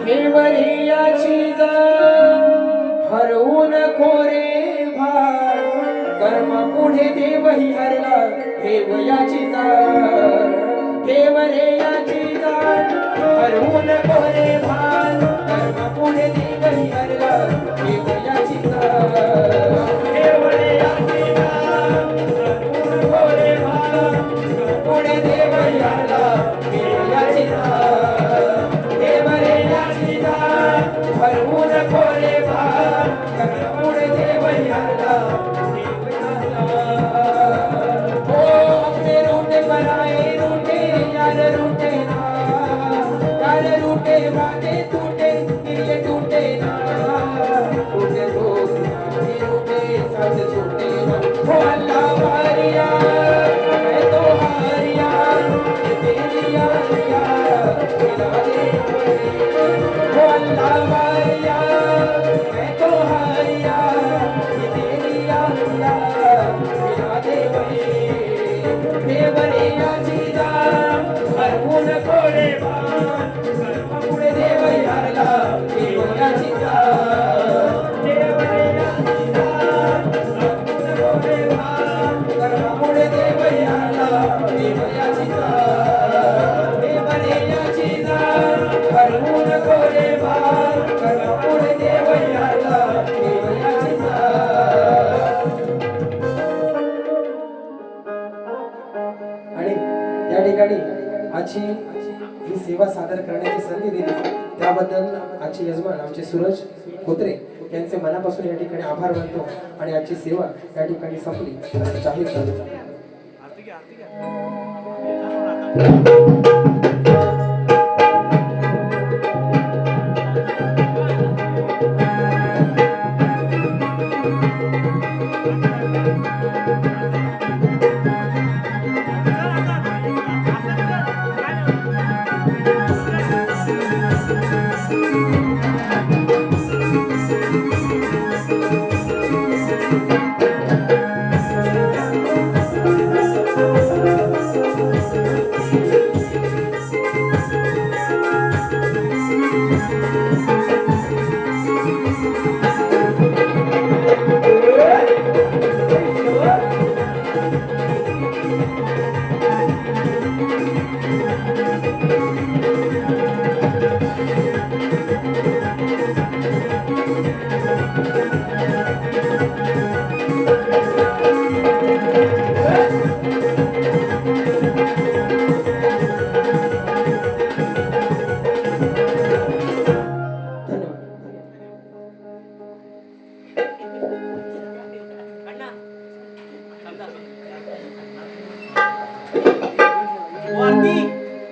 ठेव रे याची जाण हरवू नको रे भार कर्मा पुढे देवही हरला ठेव याची जाण देव रे याची जाण हरवून कोरे भान कर्म पुढे देवही हरला देव याची जाण देव रे याची जाण हरवून कोरे भान पुढे देवही हरला देव याची जाण देव रे याची जाण हरवून कोरे भान कर्म पुढे देवही हरला वादे टूटे दिल टूटे ना टूटे तो टूटे साथ छूटे ना हो अल्लाह वारिया मैं तो हारिया ये तेरी यारिया मिला दे हो अल्लाह वारिया मैं तो हारिया ये तेरी यारिया मिला दे देवरे याची जाण हरवून कोरे भान पुढे देवही हरला देव याची जाण देवरे याची जाण हरवून कोरे भान पुढे देवही हरला देव याची जाण देवरे याची जाण हरवून कोरे भान पुढे देवही हरला देव याची जाण आणि या ठिकाणी आजची ही सेवा सादर करण्याची संधी दिली त्याबद्दल आजचे यजमान आमचे सूरज खोत्रे यांचे मनापासून या ठिकाणी आभार मानतो आणि आजची सेवा या ठिकाणी संपली असं जाहीर करतो.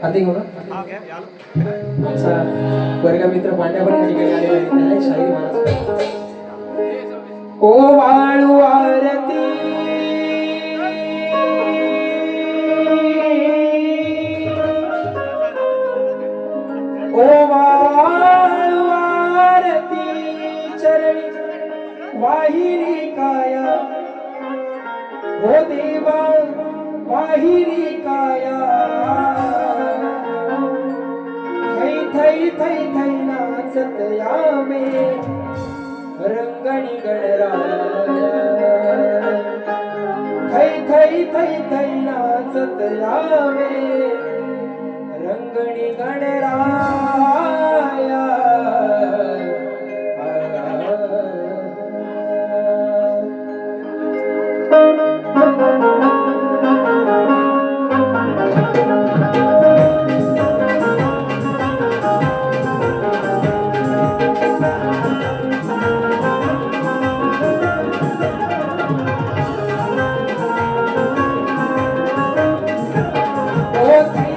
आरती घेऊ ना आमचा वर्गमित्र पांड्या पण या ठिकाणी आलेला आहे त्याला एक शाहिरी म्हणायचं. ओ वाळू आरती ओ वाळू आरती चरणी वाहिनी काया ओ देवा वाहिनी काया थै थै थै नाचत यामे रंगणी गणराया थै थै थै थै नाचत यामे रंगणी गणराया ओ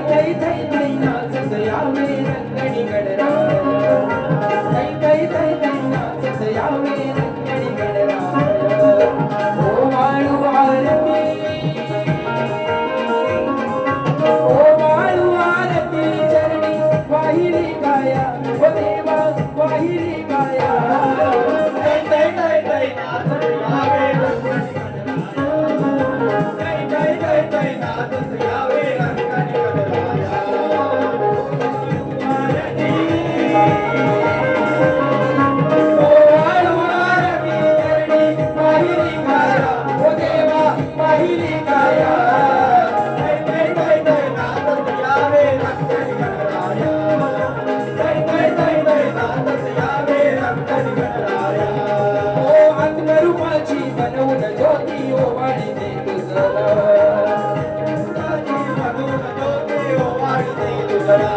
पुजला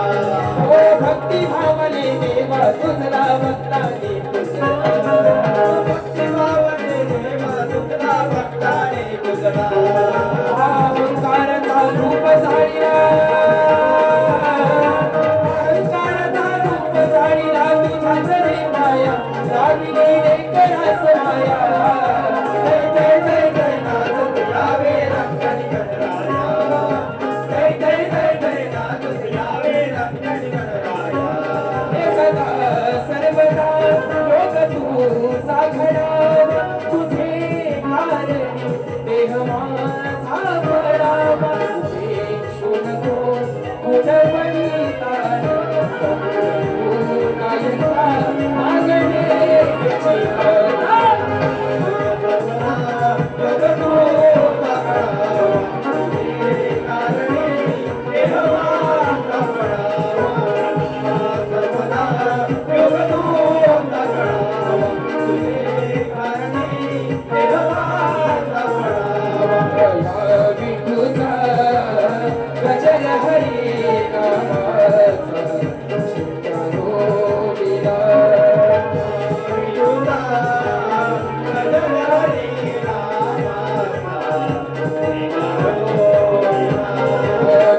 हो भक्ती भावने देवा तुझला भक्ताने पुजला भक्ती भावने देवा तुझला भक्ताने पुजला अहंकारचा रूप झाला अहंकारचा रूप झाला तुझ्याच रे माया राविली लेकरास माया जय जय जय जय नाथ यावे रंगणी गणराया जय जय जय जय नाथ यावे रंगणी गणराया हे सदा सर्वदा योग तुझा घडा तुझे कारणी देह माझा पडावा तुझे शोधतो गुणवंता नायका मागणे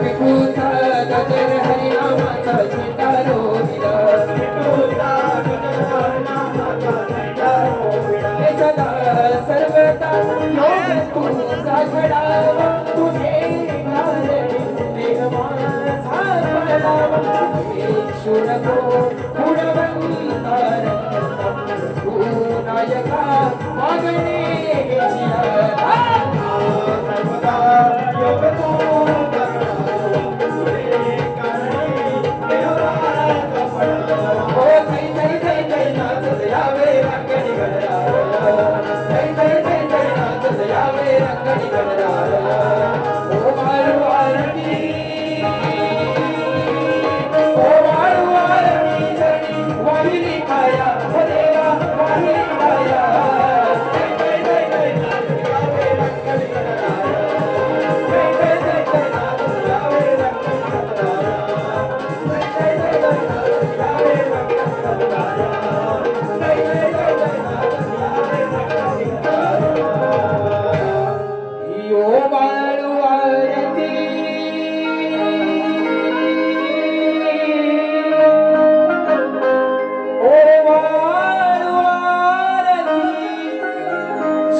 विठूचा गजर हरी रामाचा चिंतारो विला विठूचा गजर हरी रामाचा चिंतारो विला हे सदा सर्वदा योग तुझा घडावा तुझे कारणी देह माझा पडावा ईशु नको गुणवंता तू नायका मागणे जिया सर्वदा योग ओ जय जय जय जय नाथ यावे रंगणी गणराया जय जय जय जय नाथ यावे रंगणी गणराया ओ वाळू आरती ओ वाळू आरती जणी वाहिली काया हो देवा वाहिली काया जय जय जय जय नाथ यावे रंगणी गणराया जय जय जय जय नाथ यावे रंगणी गणराया जय जय जय जय नाथ यावे रंगणी गणराया जय जय जय जय नाथ यावे रंगणी गणराया यो वाळू आरती ओ वाळू आरती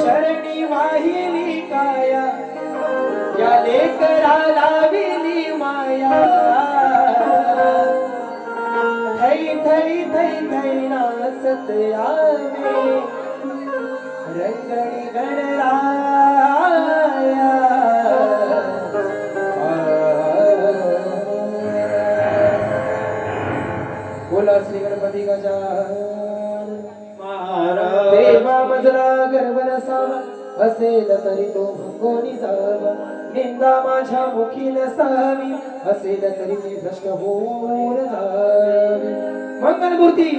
शरणी वाहिली काया या लेकरा लाविली माया थै थै थै थै नाचत यावे रंगणी गणराया बोला श्री गणपती गजानन देवा मजला गर्भ नसावा असेल तरी तो भंगोनी जावा निंदा माझ्या मुखी नसावी असेल तरी मी भ्रष्ट होऊन जावे मंगलमूर्ती